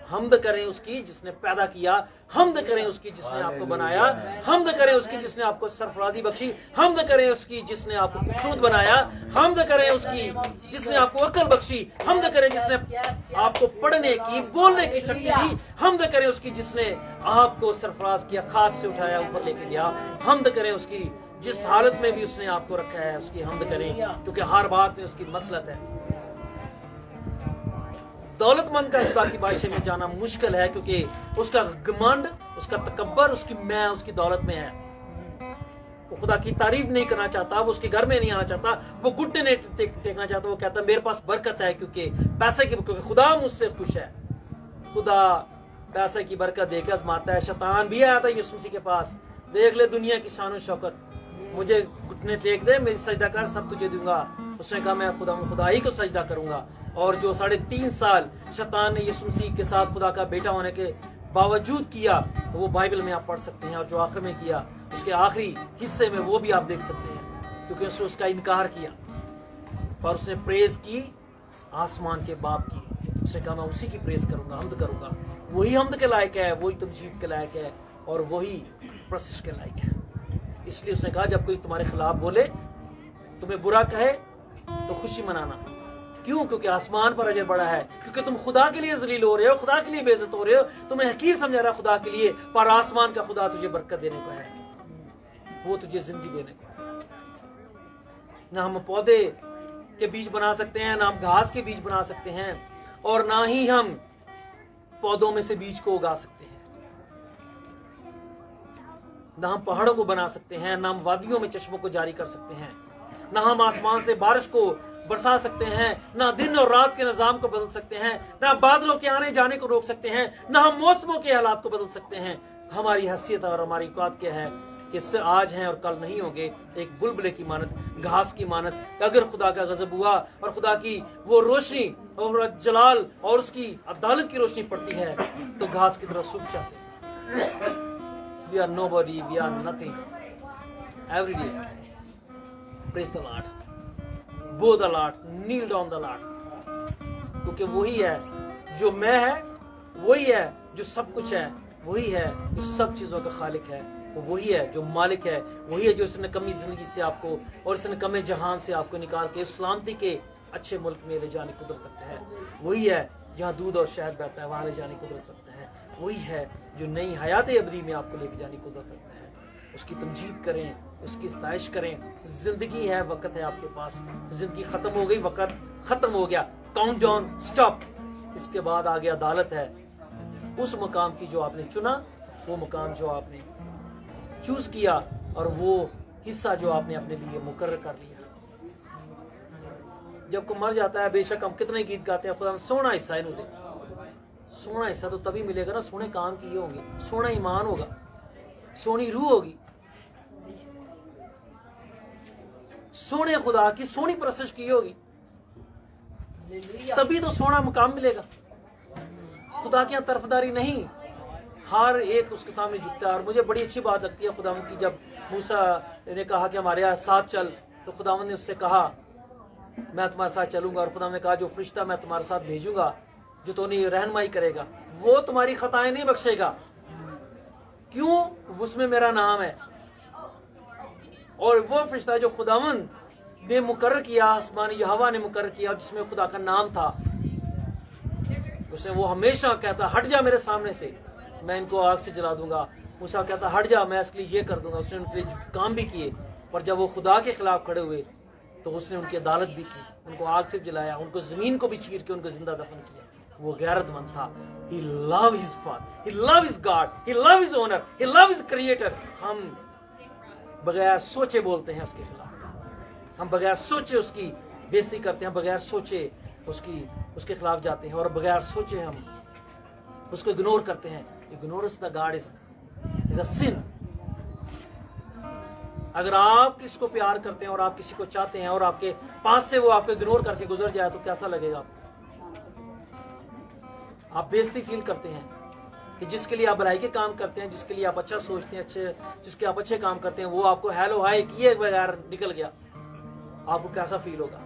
हम्द करें उसकी जिसने पैदा किया, हम्द करें उसकी जिसने आपको बनाया, हम्द करें उसकी जिसने आपको सरफराजी बख्शी, हम्द करें उसकी जिसने आपको खूबसूरत बनाया, हम्द करें उसकी जिसने आपको अक्ल बख्शी, हम्द करें जिसने आपको पढ़ने की, बोलने की शक्ति दी, हम्द करें उसकी जिसने आपको सरफराज किया, खाक से उठाया, ऊपर लेके गया, हम्द करें उसकी जिस हालत में भी उसने आपको रखा है, उसकी हम्द करें, क्योंकि हर बात में उसकी मसलत है। दौलतमंद का खुदा की बादशाही में जाना मुश्किल है, क्योंकि उसका घमंड, उसका तकब्बर, उसकी दौलत में है। वो खुदा की तारीफ नहीं करना चाहता, वो उसके घर में नहीं आना चाहता, वो घुटने नहीं टेकना चाहता, वो कहता मेरे पास बरकत है क्योंकि क्योंकि खुदा मुझसे खुश है। खुदा पैसे की बरकत देकर आजमाता है। शैतान भी आया था यीशु मसीह के पास, देख ले दुनिया की शान और शौकत, मुझे घुटने टेक दे, मेरी सजदा कर, सब तुझे दूंगा। उसने कहा मैं खुदा ही को सजदा करूंगा। और जो 3.5 साल शैतान ने यीशु मसीह के साथ खुदा का बेटा होने के बावजूद किया, तो वो बाइबल में आप पढ़ सकते हैं। और जो आखिर में किया, उसके आखिरी हिस्से में वो भी आप देख सकते हैं, क्योंकि उसने उसका इनकार किया और उसने प्रेज की आसमान के बाप की। उसने कहा मैं उसी की प्रेज करूंगा, हमद करूंगा। वही हमद के लायक है, वही तमजीद के लायक है और वही प्रशंसा के लायक है। इसलिए उसने कहा जब कोई तुम्हारे खिलाफ बोले, तुम्हें बुरा कहे, तो खुशी मनाना। क्यों? क्योंकि आसमान पर अजर बड़ा है, क्योंकि तुम खुदा के लिए जलील हो रहे हो, खुदा के लिए बेइज्जत हो रहे हो, तुम्हें हकीर समझा रहा खुदा के लिए, पर आसमान का खुदा तुझे बरकत देने को है, वो तुझे जिंदगी देने को है। ना हम पौधे के बीज बना सकते हैं, ना हम घास के बीज बना सकते हैं, और ना ही हम पौधों में से बीज को उगा सकते हैं। ना हम पहाड़ों को बना सकते हैं, ना हम वादियों में चश्मों को जारी कर सकते हैं, ना हम आसमान से बारिश को बरसा सकते हैं, ना दिन और रात के निजाम को बदल सकते हैं, ना बादलों के आने जाने को रोक सकते हैं, ना हम मौसमों के हालात को बदल सकते हैं। हमारी हैसियत और हमारी औकात क्या है कि आज हैं और कल नहीं होंगे, एक बुलबुले की मानत, घास की मानत। अगर खुदा का गजब हुआ और खुदा की वो रोशनी और जलाल और उसकी अदालत की रोशनी पड़ती है, तो घास की तरह सूख जाते हैं। We are nobody, we are nothing. Every day, praise the Lord, bow the Lord, kneel down the Lord. क्योंकि वही है जो मैं है, वही है जो सब कुछ है, वही है जो सब चीजों का खालिक है, वही है जो मालिक है, वही है जो इस नकमी जिंदगी से आपको और इस नकमे जहान से आपको निकाल के उस सलामती के अच्छे मुल्क में ले जाने की कुदरत रखता है। वही है जहाँ दूध और शहद बहता है, वहाँ ले जाने की कुदरत रखता है। वही है जो नई हयात अबदी में आपको लेके जाने की कुदरत रखता है। उसकी तमजीद करें, उसकी सताइश करें। जिंदगी है, वक्त है आपके पास। जिंदगी खत्म हो गई, वक्त खत्म हो गया, काउंट डाउन स्टॉप। इसके बाद आगे अदालत है, उस मकाम की जो आपने चुना, वो मकाम जो आपने चूज किया और वो हिस्सा जो आपने अपने लिए मुकर्रर कर लिया। जब कोई मर जाता है, बेशक हम कितने गीत गाते हैं, खुदा सोना हिस्सा इन्हों दे। सोना हिस्सा तो तभी मिलेगा ना, सोने काम किए होंगे, सोना ईमान होगा, सोनी रूह होगी, सोने खुदा की सोनी परस्तिश की होगी, तभी तो सोना मुकाम मिलेगा। खुदा की यहाँ तरफदारी नहीं, हर एक उसके सामने झुकता है। और मुझे बड़ी अच्छी बात लगती है खुदावंद की, जब मूसा ने कहा कि हमारे साथ चल, तो खुदावंद ने उससे कहा मैं तुम्हारे साथ चलूंगा। और खुदावंद ने कहा जो फरिश्ता मैं तुम्हारे साथ भेजूंगा, जो तुम्हें रहनुमाई करेगा, वो तुम्हारी खताएं नहीं बख्शेगा। क्यों? उसमें मेरा नाम है। और वो फरिश्ता जो खुदावंद ने मुकर्रर किया, आसमानी यहोवा ने मुकर्रर किया, जिसमें खुदा का नाम था, उसने वो हमेशा कहता हट जा मेरे सामने से, मैं इनको आग से जला दूंगा। मूसा कहता हट जा, मैं इसके लिए ये कर दूंगा। उसने उनके लिए काम भी किए, पर जब वो खुदा के खिलाफ खड़े हुए तो उसने उनकी अदालत भी की, उनको आग से जलाया, उनको जमीन को भी चीर के उनको जिंदा दफन किया। वो गैरतमंद था। He loved his father, he loved his God, he loved his owner, he loved his creator। हम बगैर सोचे बोलते हैं उसके खिलाफ, हम बगैर सोचे उसकी बेइज्जती करते हैं, बगैर सोचे उसके खिलाफ जाते हैं, और बगैर सोचे हम उसको इग्नोर करते हैं। Ignorance the God is a sin। अगर आप किसी को प्यार करते हैं और आप किसी को चाहते हैं और आपके पास से वो आपको इग्नोर करके गुजर जाए, तो कैसा लगेगा आपको? आप बेइज्जती फील करते हैं कि जिसके लिए आप भलाई के काम करते हैं, जिसके लिए आप अच्छा सोचते हैं, जिसके आप अच्छे काम करते हैं, वो आपको हेलो हाय किए बगैर निकल गया, आपको कैसा फील होगा?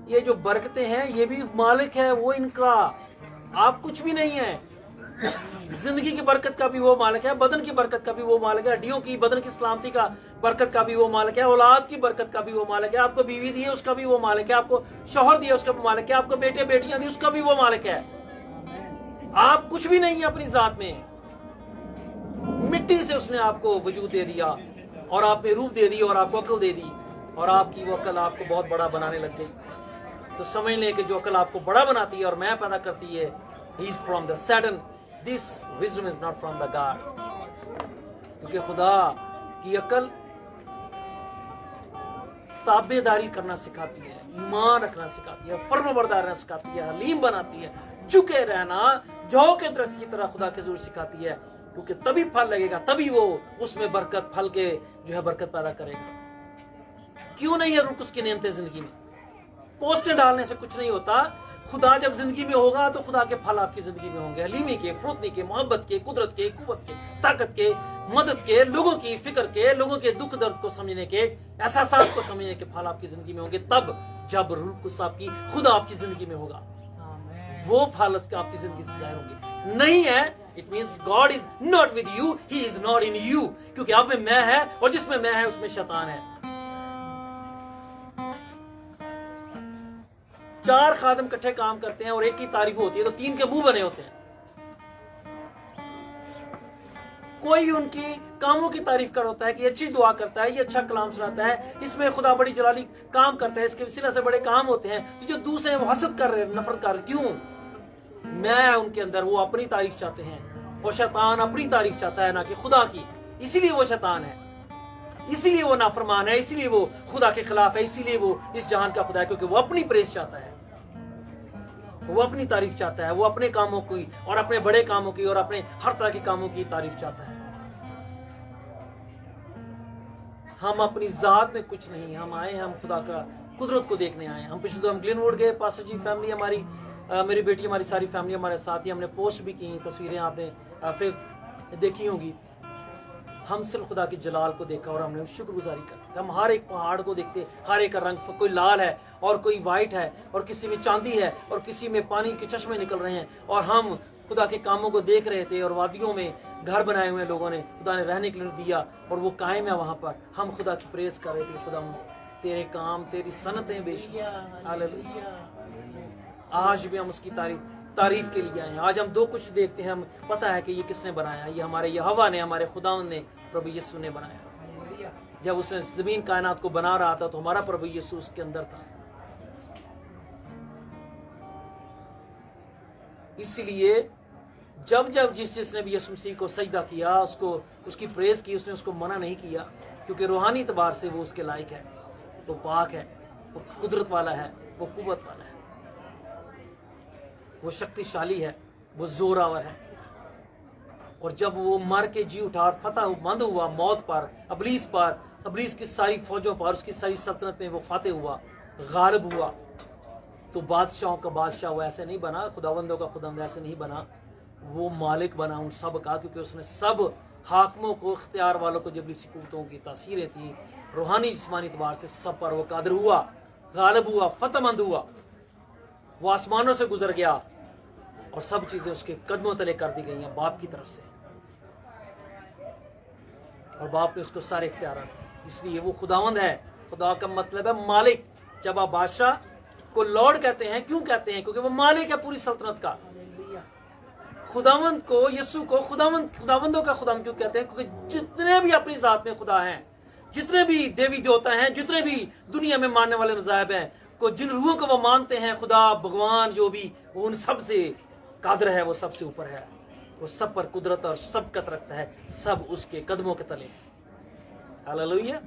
ये जो बरकतें हैं, ये भी मालिक है वो इनका, आप कुछ भी नहीं है। जिंदगी की बरकत का भी वो मालिक है, बदन की बरकत का भी वो मालिक है, हड्डियों की बदन की सलामती का बरकत का भी वो मालिक है, औलाद की बरकत का भी वो मालिक है, आपको बीवी दी है उसका भी वो मालिक है, आपको शौहर दिया उसका भी मालिक है, आपको बेटे बेटियां दी उसका भी वो मालिक है। आप कुछ भी नहीं है अपनी जात में, मिट्टी से उसने आपको वजूद दे दिया और आप में रूप दे दी और आपको अकल दे दी, और आपकी वो अकल आपको बहुत बड़ा बनाने लग गई। तो समझ लें कि जो अकल आपको बड़ा बनाती है और मैं पैदा करती है, he is from the Satan, this wisdom is not from the God। क्योंकि खुदा की अकल ताबेदारी करना सिखाती है, ईमान रखना सिखाती है, फर्माबरदार रहना सिखाती है, हलीम बनाती है, झुके रहना, जौ के दरख्त की तरह खुदा के जरूर सिखाती है, क्योंकि तभी फल लगेगा, तभी वो उसमें बरकत फल के जो है बरकत पैदा करेगा। क्यों नहीं है रुक उसकी नेमतें जिंदगी में? पोस्टर डालने से कुछ नहीं होता। खुदा जब जिंदगी में होगा तो खुदा के फल आपकी जिंदगी में होंगे, हलीमी के, फरोतनी के, मोहब्बत के, कुदरत के, कुव्वत के, ताकत के, मदद के, लोगों की फिक्र के, लोगों के दुख दर्द को समझने के, एहसासात को समझने के फल आपकी जिंदगी में होंगे, तब जब रूह कुद्स आपकी खुदा आपकी जिंदगी में होगा, वो फल आपकी जिंदगी से जाहिर होंगे। नहीं है, it means God is not with you, he is not in you, क्योंकि आप में मैं है और जिसमें मैं है उसमें शैतान है। 4 खादम इकट्ठे काम करते हैं और एक की तारीफ होती है तो 3 के मुंह बने होते हैं। कोई उनकी कामों की तारीफ कर होता है कि अच्छी दुआ करता है, ये अच्छा कलाम सुनाता है, इसमें खुदा बड़ी जलाली काम करता है, इसके वसीला से बड़े काम होते हैं। तो जो दूसरे हैं वो हसद कर रहे हैं, नफरत कर रहे, क्यों? मैं उनके अंदर, वो अपनी तारीफ चाहते हैं और शैतान अपनी तारीफ चाहता है ना कि खुदा की। इसीलिए वो शैतान है, इसीलिए वो नाफरमान है, इसीलिए वो खुदा के खिलाफ है, इसीलिए वो इस जहान का खुदा है, क्योंकि वो अपनी प्रेस चाहता है, वो अपनी तारीफ चाहता है, वो अपने कामों की और अपने बड़े कामों की और अपने हर तरह के कामों की तारीफ चाहता है। हम अपनी जात में कुछ नहीं, हम आए, हम खुदा का कुदरत को देखने आए। हम पिछले तो हम ग्लेनवुड गए, पास्टर जी फैमिली हमारी, मेरी बेटी, हमारी सारी फैमिली हमारे साथ ही, हमने पोस्ट भी की, तस्वीरें आपने फिर देखी होंगी। हम सिर्फ खुदा की जलाल को देखा और हमने शुक्रगुजारी करते। हम हर एक पहाड़ को देखते, हर एक का रंग, कोई लाल है और कोई वाइट है और किसी में चांदी है और किसी में पानी के चश्मे निकल रहे हैं, और हम खुदा के कामों को देख रहे थे। और वादियों में घर बनाए हुए लोगों ने, खुदा ने रहने के लिए दिया और वो कायम है वहां पर। हम खुदा की प्रेस कर रहे थे, खुदा तेरे काम, तेरी सनतें बेशुमार, हालेलुया। आज भी हम उसकी तारीफ के लिए आए हैं। आज हम दो कुछ देखते हैं, हम पता है कि ये किसने बनाया, ये हमारे यहोवा ने, हमारे खुदावंद ने, प्रभु यीशु ने बनाया। जब उसने जमीन कायनात को बना रहा था तो हमारा प्रभु यीशु उसके अंदर था। इसलिए जब जब जिसने भी यीशु मसीह को सजदा किया, उसको उसकी प्रेज की, उसने उसको मना नहीं किया, क्योंकि रूहानी तबार से वो उसके लायक है, वो पाक है, वो कुदरत वाला है, वो कुव्वत वाला है, वो शक्तिशाली है, वो जोरावर है। और जब वो मर के जी उठा और फतह मंद हुआ मौत पर, अबलीस की सारी फौजों पर, उसकी सारी सल्तनत में वो फातेह हुआ, गालिब हुआ। तो बादशाहों का बादशाह वो ऐसे नहीं बना, खुदावंदों का खुदावंद ऐसे नहीं बना, वो मालिक बना उन सब का, क्योंकि उसने सब हाकिमों को, इख्तियार वालों को, जब इसी कुव्वतों की तासीरें थी रूहानी जिस्मानी एतबार से, सब पर वो कादिर हुआ, गालिब हुआ, फतहमंद हुआ। वो आसमानों से गुजर गया और सब चीजें उसके कदमों तले कर दी गई हैं बाप की तरफ से, और बाप ने उसको सारे इख्तियार दिए। इसलिए वो खुदावंद है। खुदा का मतलब है मालिक। जब आप बादशाह को लॉर्ड कहते हैं, क्यों कहते हैं? क्योंकि वो मालिक है पूरी सल्तनत का। खुदावंद को, यीशु को खुदावंदों का खुदावंद क्यों कहते हैं? क्योंकि जितने भी अपनी जात में खुदा हैं, जितने भी देवी देवता हैं, जितने भी दुनिया में मानने वाले मज़ाहब हैं, को जिन रूहों को वो मानते हैं, खुदा भगवान जो भी, वो उन सब से कादर है, वो सबसे ऊपर है, वो सब पर कुदरत और सबकत रखता है, सब उसके कदमों के तले। हालेलुया।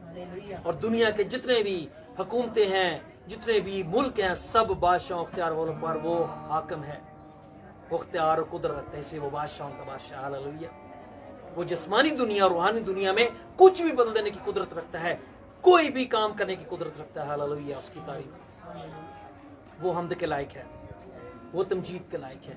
और दुनिया के जितने भी हुकूमतें हैं, जितने भी मुल्क हैं, सब बादशाहों इख्तियार वालों पर वो हाकिम है, वो इख्तियार और कुदरत रखता है, इसलिए वो बादशाहों का बादशाह। हालेलुया। वो जिस्मानी दुनिया और रूहानी दुनिया में कुछ भी बदल देने की कुदरत रखता है, कोई भी काम करने की कुदरत रखता है। हालेलुया। उसकी तारीफ। वो हमद के लायक है, वो तमजीद के लायक है,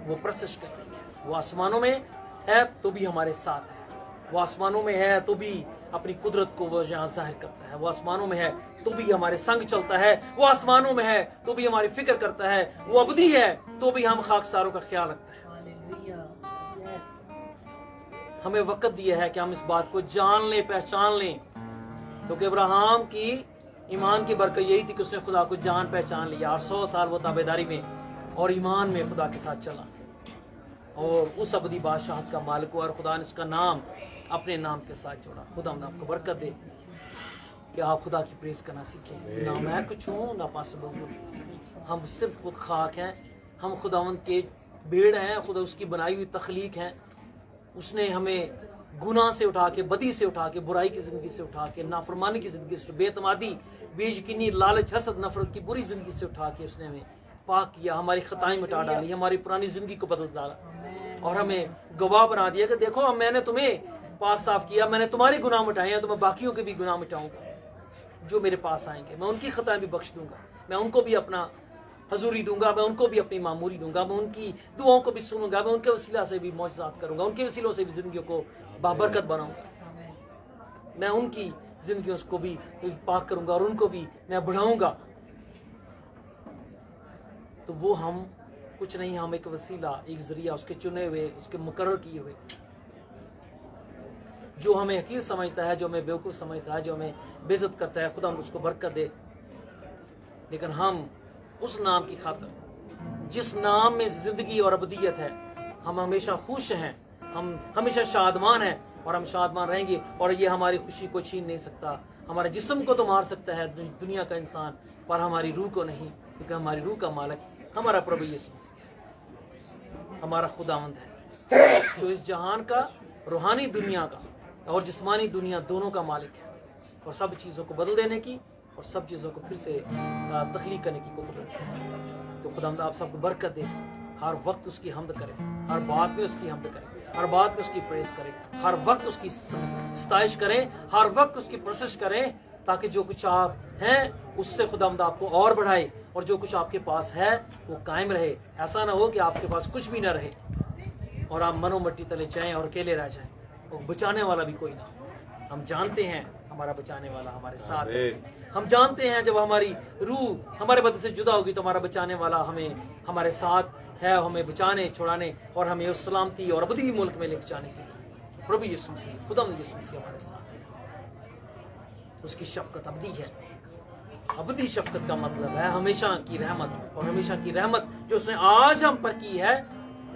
वो प्रशंसा के लायक है। वो आसमानों में है तो भी हमारे साथ है, वो आसमानों में है तो भी अपनी कुदरत को वो यहाँ जाहिर करता है, वो आसमानों में है तो भी हमारे संग चलता है, वो आसमानों में है तो भी हमारी फिक्र करता है, वो अबदी है तो भी हम खाकसारों का ख्याल रखता है। हमें वक्त दिया है कि हम इस बात को जान लें, पहचान लें, क्योंकि अब्राहम की ईमान की बरकत यही थी कि उसने खुदा को जान पहचान लिया, और 100 साल वो ताबेदारी में और ईमान में खुदा के साथ चला, और उस अबदी बादशाहत का मालिक हुआ, और खुदा ने उसका नाम अपने नाम के साथ जोड़ा। खुदा आपको बरकत दे कि आप खुदा की प्रेज करना सीखें। ना मैं कुछ हूँ, ना पॉसिबल हूँ, हम सिर्फ खुद खाक हैं, हम खुदावंद के भेड़ हैं, खुदा उसकी बनाई हुई तख्लीक हैं। उसने हमें गुनाह से उठा के, बदी से उठा के, बुराई की ज़िंदगी से उठा के, नाफरमानी की ज़िंदगी से, बेतमादी, बेयकीनी, लालच, हसद, नफरत की बुरी ज़िंदगी से उठा के उसने हमें पाक किया, हमारी खताएं मिटा डाली, हमारी पुरानी ज़िंदगी को बदल डाला और हमें गवाह बना दिया कि देखो मैंने तुम्हें पाक साफ किया, मैंने तुम्हारे गुनाह मिटाए हैं, तो मैं बाकियों के भी गुनाह मिटाऊंगा जो मेरे पास आएंगे, मैं उनकी खताएं भी बख्श दूंगा, मैं उनको भी अपना हजूरी दूंगा, मैं उनको भी अपनी मामूरी दूंगा, मैं उनकी दुआओं को भी सुनूंगा, मैं उनके वसीला से भी मौजज़ात करूंगा, उनके वसीलों से भी ज़िंदगियों को बाबरकत बनाऊंगा, मैं उनकी ज़िंदगियों को भी पाक करूंगा और उनको भी मैं बढ़ाऊंगा। तो वो हम कुछ नहीं, हम एक वसीला, एक ज़रिया, उसके चुने हुए, उसके मुकर्रर किए हुए, जो हमें हकीर समझता है, जो हमें बेवकूफ़ समझता है, जो हमें बेइज्जत करता है, खुदा हम उसको बरकत दे। लेकिन हम उस नाम की खातिर जिस नाम में ज़िंदगी और अबदियत है, हम हमेशा खुश हैं, हम हमेशा शादमान हैं और हम शादमान रहेंगे, और ये हमारी खुशी को छीन नहीं सकता। हमारे जिस्म को तो मार सकता है दुनिया का इंसान, पर हमारी रूह को नहीं, क्योंकि हमारी रूह का मालिक हमारा प्रभु यीशु मसीह है, हमारा खुदावंद है, जो इस जहान का, रूहानी दुनिया का और जिस्मानी दुनिया दोनों का मालिक है, और सब चीज़ों को बदल देने की और सब चीज़ों को फिर से तख्लीक करने की कुदरत है। तो खुदावंद आप सबको बरकत दे, हर वक्त उसकी हमद करें, हर बात में उसकी हमद करें, हर बात में उसकी प्रेस करें, हर वक्त उसकी सताइश करें, हर वक्त उसकी प्रशंसा करें, ताकि जो कुछ आप हैं उससे खुदावंद आपको और बढ़ाए, और जो कुछ आपके पास है वो कायम रहे। ऐसा ना हो कि आपके पास कुछ भी ना रहे और आप मनो मट्टी तले जाएं और अकेले रह जाएं, और बचाने वाला भी कोई ना हो। हम जानते हैं हमारा बचाने वाला हमारे साथ है, हम जानते हैं जब हमारी रूह हमारे बदन से जुदा होगी तो हमारा बचाने वाला हमें हमारे साथ है, हमें बचाने, छुड़ाने और हमें उस सलामती और अबदी मुल्क में लेकर जाने के लिए प्रभु यीशु मसीह, खुदावंद यीशु मसीह हमारे साथ है। उसकी शफकत अबदी है। अबदी शफकत का मतलब है हमेशा की रहमत, और हमेशा की रहमत जो उसने आज हम पर की है,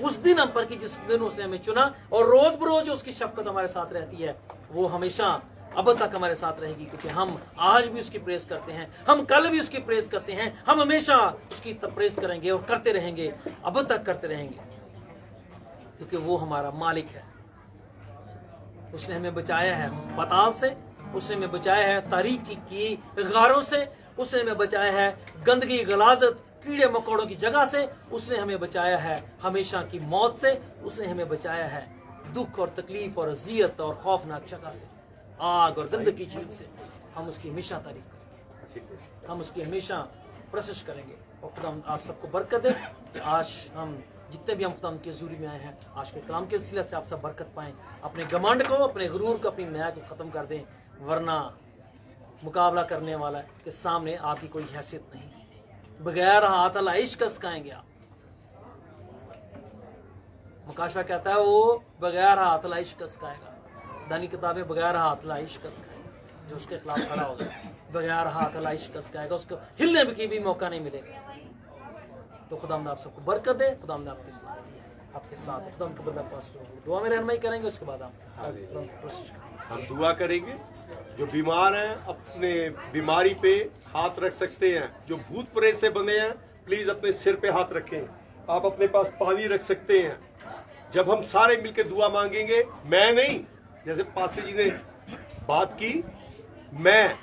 उस दिन हम पर की जिस दिन उसने हमें चुना, और रोज बरोज उसकी शफकत हमारे साथ रहती है, वो हमेशा अब तक हमारे साथ रहेगी, क्योंकि हम आज भी उसकी प्रेस करते हैं, हम कल भी उसकी प्रेस करते हैं, हम हमेशा उसकी प्रेस करेंगे और करते रहेंगे, अब तक करते रहेंगे, क्योंकि वो हमारा मालिक है। उसने हमें बचाया है पाताल से, उसने हमें बचाया है तारीकी की गारों से, उसने हमें बचाया है गंदगी, गलाजत, कीड़े मकोड़ों की जगह से, उसने हमें बचाया है हमेशा की मौत से, उसने हमें बचाया है दुख और तकलीफ और अजियत और खौफनाक जगह से, आग और गंदगी चीज से। हम उसकी हमेशा तारीफ करेंगे, हम उसकी हमेशा प्रशंसा करेंगे, और खुदा आप सबको बरकत दे कि आज हम जितने भी हम खुदा के ज़ूरी में आए हैं, आज के कलाम के वसीले से आप सब बरकत पाएं, अपने घमंड को, अपने गुरूर को, अपनी माया को ख़त्म कर दें, वरना मुकाबला करने वाला के सामने आपकी कोई हैसियत नहीं। बगैर हाथ अल्लाह इश्क सिखाएंगे आप। मुकाशवा कहता है वो बगैर हाथ अल्लाह इश्क सिखाएगा, दानी किताबें बगैर हाथ अल्लाह इश्क सिखाएगा, जो उसके खिलाफ खड़ा होगा बगैर हाथ अल्लाह इश्क सिखाएगा, उसको हिलने की भी मौका नहीं मिलेगा। तो खुदावंद आप सबको बरकत दे, खुदावंद आपकी सलामती आपके साथ, खुदावंद को बंदा पास दुआ में रहनुमाई करेंगे, उसके बाद हम दुआ करेंगे। जो बीमार हैं अपने बीमारी पे हाथ रख सकते हैं, जो भूत प्रेत से बंधे हैं प्लीज अपने सिर पे हाथ रखें, आप अपने पास पानी रख सकते हैं। जब हम सारे मिलकर दुआ मांगेंगे, मैं नहीं, जैसे पास्टर जी ने बात की, मैं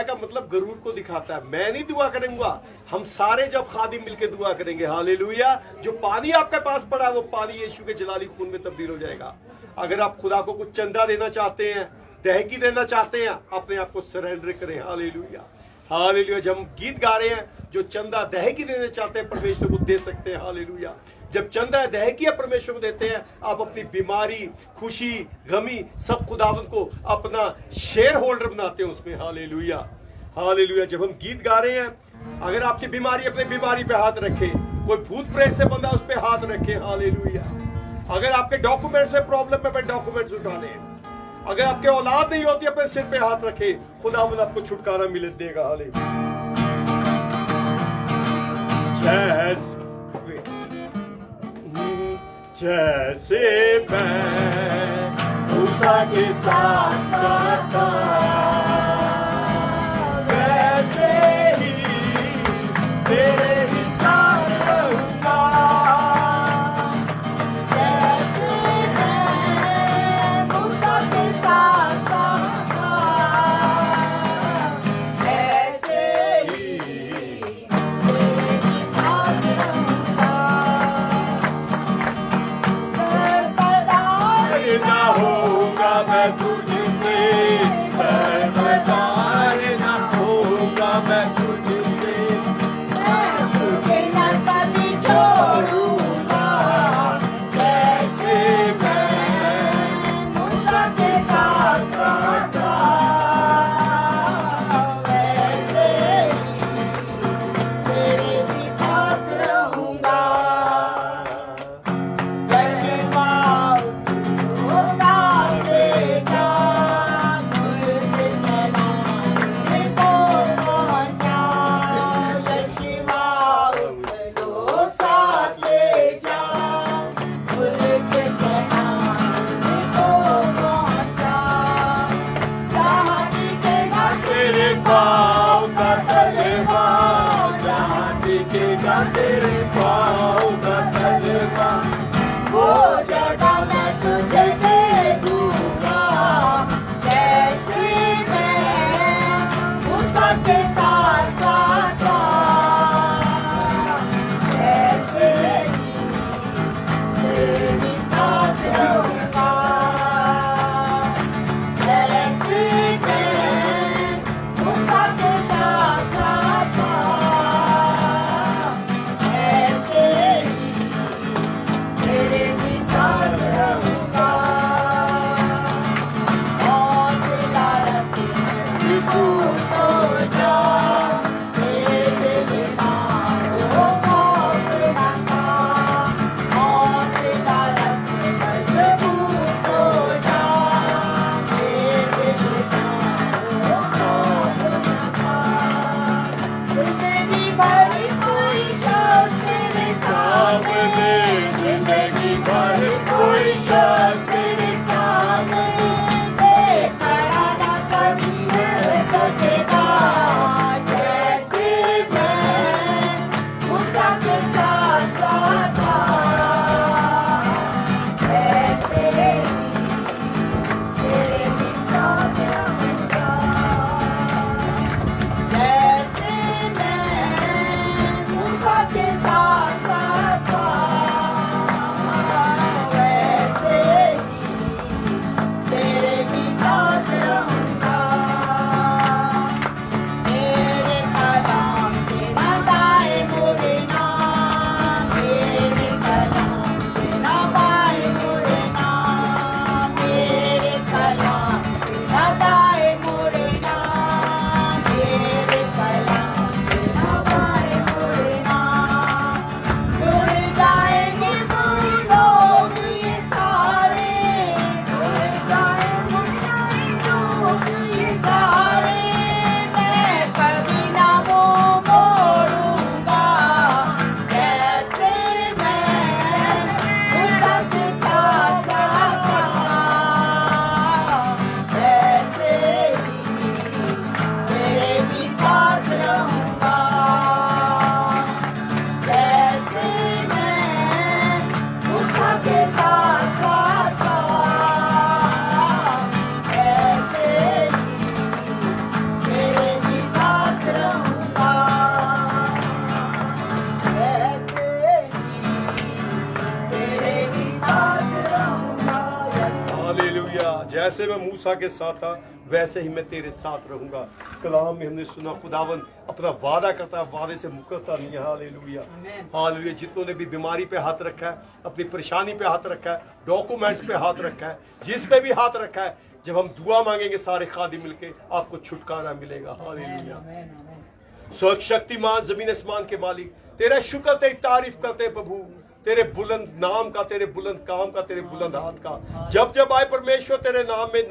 का मतलब गरूर को दिखाता है, मैं नहीं दुआ करूंगा, हम सारे जब खादिम मिलकर दुआ करेंगे, हालेलुया, जो पानी आपके पास पड़ा है वो पानी यीशु के जलाली खून में तब्दील हो जाएगा। अगर आप खुदा को कुछ चंदा देना चाहते हैं, दहकी देना चाहते हैं, अपने आप को सरेंडर करें, हालेलुया हालेलुया। जब हम गीत गा रहे हैं, जो चंदा दहकी देना चाहते हैं परमेश्वर को दे सकते हैं, हालेलुया। जब चंदा दहकी परमेश्वर को देते हैं, आप अपनी बीमारी, खुशी, गमी सब खुदावंद को अपना शेयर होल्डर बनाते हैं उसमें, हालेलुया हालेलुया। जब हम गीत गा रहे हैं, अगर आपकी बीमारी, अपनी बीमारी पे हाथ रखे, कोई भूत प्रेत से बंदा उस पे हाथ रखे, हालेलुया। अगर आपके डॉक्यूमेंट्स में प्रॉब्लम है, डॉक्यूमेंट्स उठा लें। अगर आपके औलाद नहीं होती, अपने सिर पे हाथ रखे, खुदावंद आपको छुटकारा मिले देगा, हालेलुया। जैसे मैं मूसा के साथ था, वैसे ही तेरे भी साथ रहूंगा। जैसे मैं मूसा हालेलुया। जैसे मैं मूसा के साथ था वैसे ही मैं तेरे साथ रहूंगा। कलाम में हमने सुना खुदावन अपना वादा करता है, वादे से मुकरता नहीं है। Hallelujah hallelujah. जितनों ने भी बीमारी पे हाथ रखा है, अपनी परेशानी पे हाथ रखा है, डॉक्यूमेंट्स पे हाथ रखा है, जिस पे भी हाथ रखा है, जब हम दुआ मांगेंगे सारे खादी मिलके आपको छुटकारा मिलेगा। हालेलुया। स्वर्ग शक्तिमान जमीन आसमान के मालिक तेरा शुक्र, तेरी तारीफ करते हैं प्रभु, तेरे बुलंद नाम का, तेरे बुलंद काम का, तेरे बुलंद हाथ का। जब जब आए परमेश्वर तेरे नाम में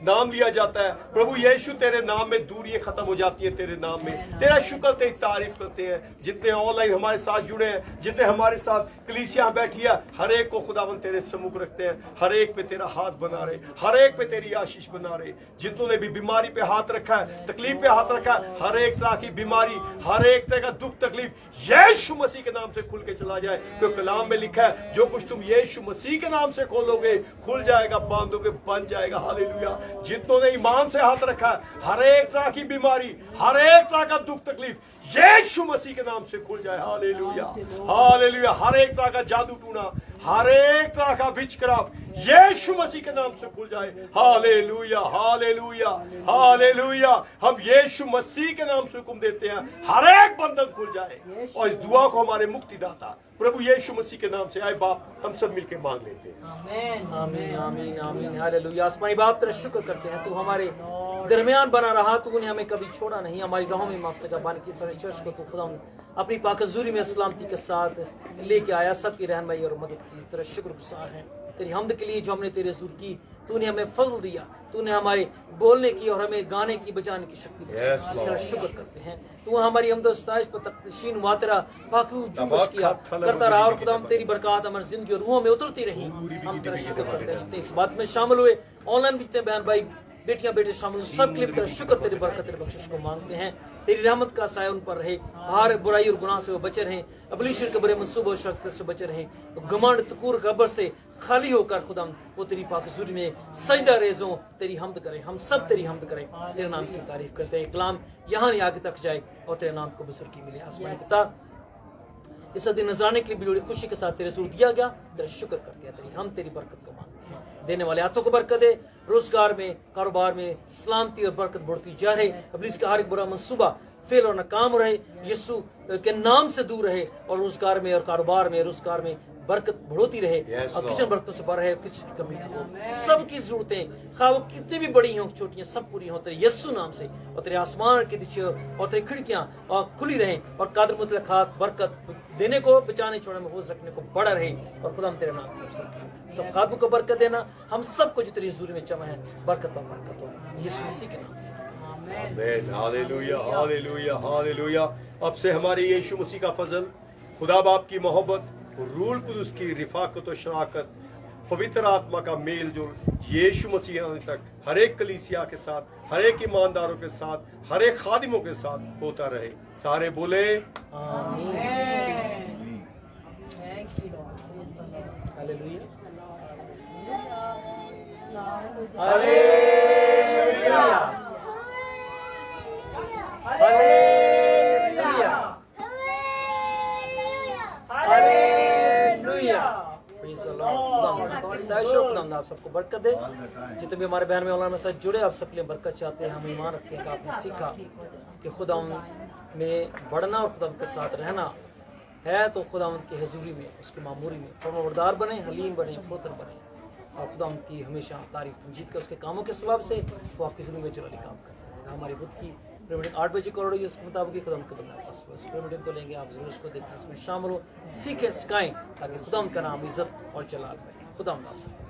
नाम लिया जाता है प्रभु यीशु, तेरे नाम में दूरियां खत्म हो जाती है। तेरे नाम में तेरा शुक्र, तेरी तारीफ करते हैं। जितने ऑनलाइन हमारे साथ जुड़े हैं, जितने हमारे साथ कलीसिया बैठी है, हर एक को खुदावन तेरे सम्मुख रखते हैं। हर एक पे तेरा हाथ बना रहे, हर एक पे तेरी आशीष बना रहे। जितनों ने भी बीमारी पे हाथ रखा है, तकलीफ पे हाथ रखा है, हर एक तरह की बीमारी, हर एक तरह का दुख तकलीफ यीशु मसीह के नाम से खुल के चला जाए। क्योंकि कलाम में लिखा है जो कुछ तुम यीशु मसीह के नाम से खोलोगे खुल जाएगा, बांधोगे बन जाएगा। हालेलुया। जितनों ने ईमान से हाथ रखा है, हर एक तरह की बीमारी, हर एक तरह का दुख तकलीफ यीशु मसीह के नाम से खुल जाए। Hallelujah hallelujah. हर एक तरह का जादू टूना, हर एक तरह का विचक्राफ्ट यीशु मसीह के नाम से खुल जाए। Hallelujah hallelujah hallelujah. हम यीशु मसीह के नाम से हुक्म देते हैं, हर एक बंधन खुल जाए। और इस दुआ को हमारे मुक्तिदाता प्रभु यीशु मसीह के नाम से आए बाप हम सब मिलकर मांग लेते हैं। आमीन आमीन आमीन आमीन। हालेलुया। आसमानी बाप तेरा शुक्र करते हैं, तू हमारे दरमियान बना रहा, तूने हमें कभी छोड़ा नहीं। हमारी राहों में माफ सका बानी की सारे चर्च को तू खुदा अपनी पाकज़ूरी में सलामती के साथ लेके आया, सबकी रहनुमाई और मदद की। तेरा शुक्रगुजार हैं तेरी हमद के लिए जो हमने तेरे ज़ुर की। तूने हमें फजल दिया, तूने हमारे बोलने की और हमें गाने की बजाने की शक्ति दी। तेरा शुक्र करते हैं। तू हमारी हमद और सताइश पर तकशीन हुआ, तेरा पाकू जुम्बश किया करता रहा और खुदा तेरी बरकत हमारी जिंदगी और रूहों में उतरती रही। हम तेरा शुक्र करते हैं जितने इस बात में शामिल हुए, ऑनलाइन भी जितने बहन भाई बेटियां बेटे शामिल, सब के लिए तेरा शुक्र, तेरी बरकत तेरे बख्शिश को मांगते हैं। तेरी रहमत का साया उन पर रहे, हर बुराई और गुनाह से वो बचे रहें, अबलीशर के बुरे मंसूबों शक्ति से बचे रहें, घमंड तकूर गबर से खाली होकर खुदा वो तेरी पाकज़ूरी में सजदा रेज़ों तेरी हमद करें। हम सब तेरी हमद करें, तेरे नाम की तारीफ करते हैं। कलाम यहाँ नहीं आगे तक जाए और तेरे नाम को बुजुर्गी मिले। आसमानी पिता इस दिन नजराने के लिए बड़ी खुशी के साथ तेरे ज़रूर दिया गया, तेरा शुक्र करते हैं। तेरी हम तेरी बरकत को मांगते हैं। देने वाले हाथों को बरकत दे, रोजगार में कारोबार में सलामती और बरकत बढ़ती जा रहे, इब्लीस का हर एक बुरा मंसूबा फेल और नाकाम रहे, यीशु के नाम से दूर रहे और रोजगार में और कारोबार में रोजगार में बरकत बढ़ोती रहे और किचन बरकतों से भर रहे, किसी की कमी ना हो। सबकी जरूरतें खा वो कितनी भी बड़ी हों छोटियां सब पूरी हों तेरे यीशु नाम से। और तेरे आसमान के नीचे और तेरी खिड़कियां खुली रहें और कादर मुतलकात बरकत देने को बचाने छोड़ने में होश रखने को बड़ा रहे और खुदा हम तेरे नाम की अवसर की सब खादमों को बरकत देना। हम सबको जो तेरी हजूरी में जमा है बरकत पर बरकत हो यीशु मसीह के नाम से। आमीन। Hallelujah hallelujah hallelujah. अब से हमारे यीशु मसीह का फजल, खुदा बाप की मोहब्बत, रूल कुदुस की रिफाकत और शराकत, पवित्र आत्मा का मेल जोल यीशु मसीह आने तक हर एक कलीसिया के साथ, हर एक ईमानदारों के साथ, हर एक खादिमों के साथ होता रहे। सारे बोले आमीन। Hallelujah hallelujah hallelujah hallelujah. Praise the Lord. आप सबको बरकत दे। जितने भी हमारे बहन में ऑनलाइन में साथ जुड़े, आप सबके लिए बरकत चाहते हैं। हम ईमान रखते हैं कि आपने सीखा कि खुदा में बढ़ना और खुदा के साथ रहना है, तो खुदा की हजूरी में उसकी मामूरी में फरमाबरदार बने, हलीम बने, फरोतर बने और खुदा की हमेशा तारीफ तमजीद कर उसके कामों के सबब से वो आपकी ज़िंदगी में जलाली काम करता रहेगा। हमारी बुध की मीटिंग 8 बजे करोड़ इस मुताबिक खुदा के बंदा पास मीटिंग को लेंगे, आप जरूर इसको देखें, इसमें शामिल हो, सीखें, सिखाएं ताकि खुदा का नाम इज्जत और जलाल पाए। खुदा आप सबको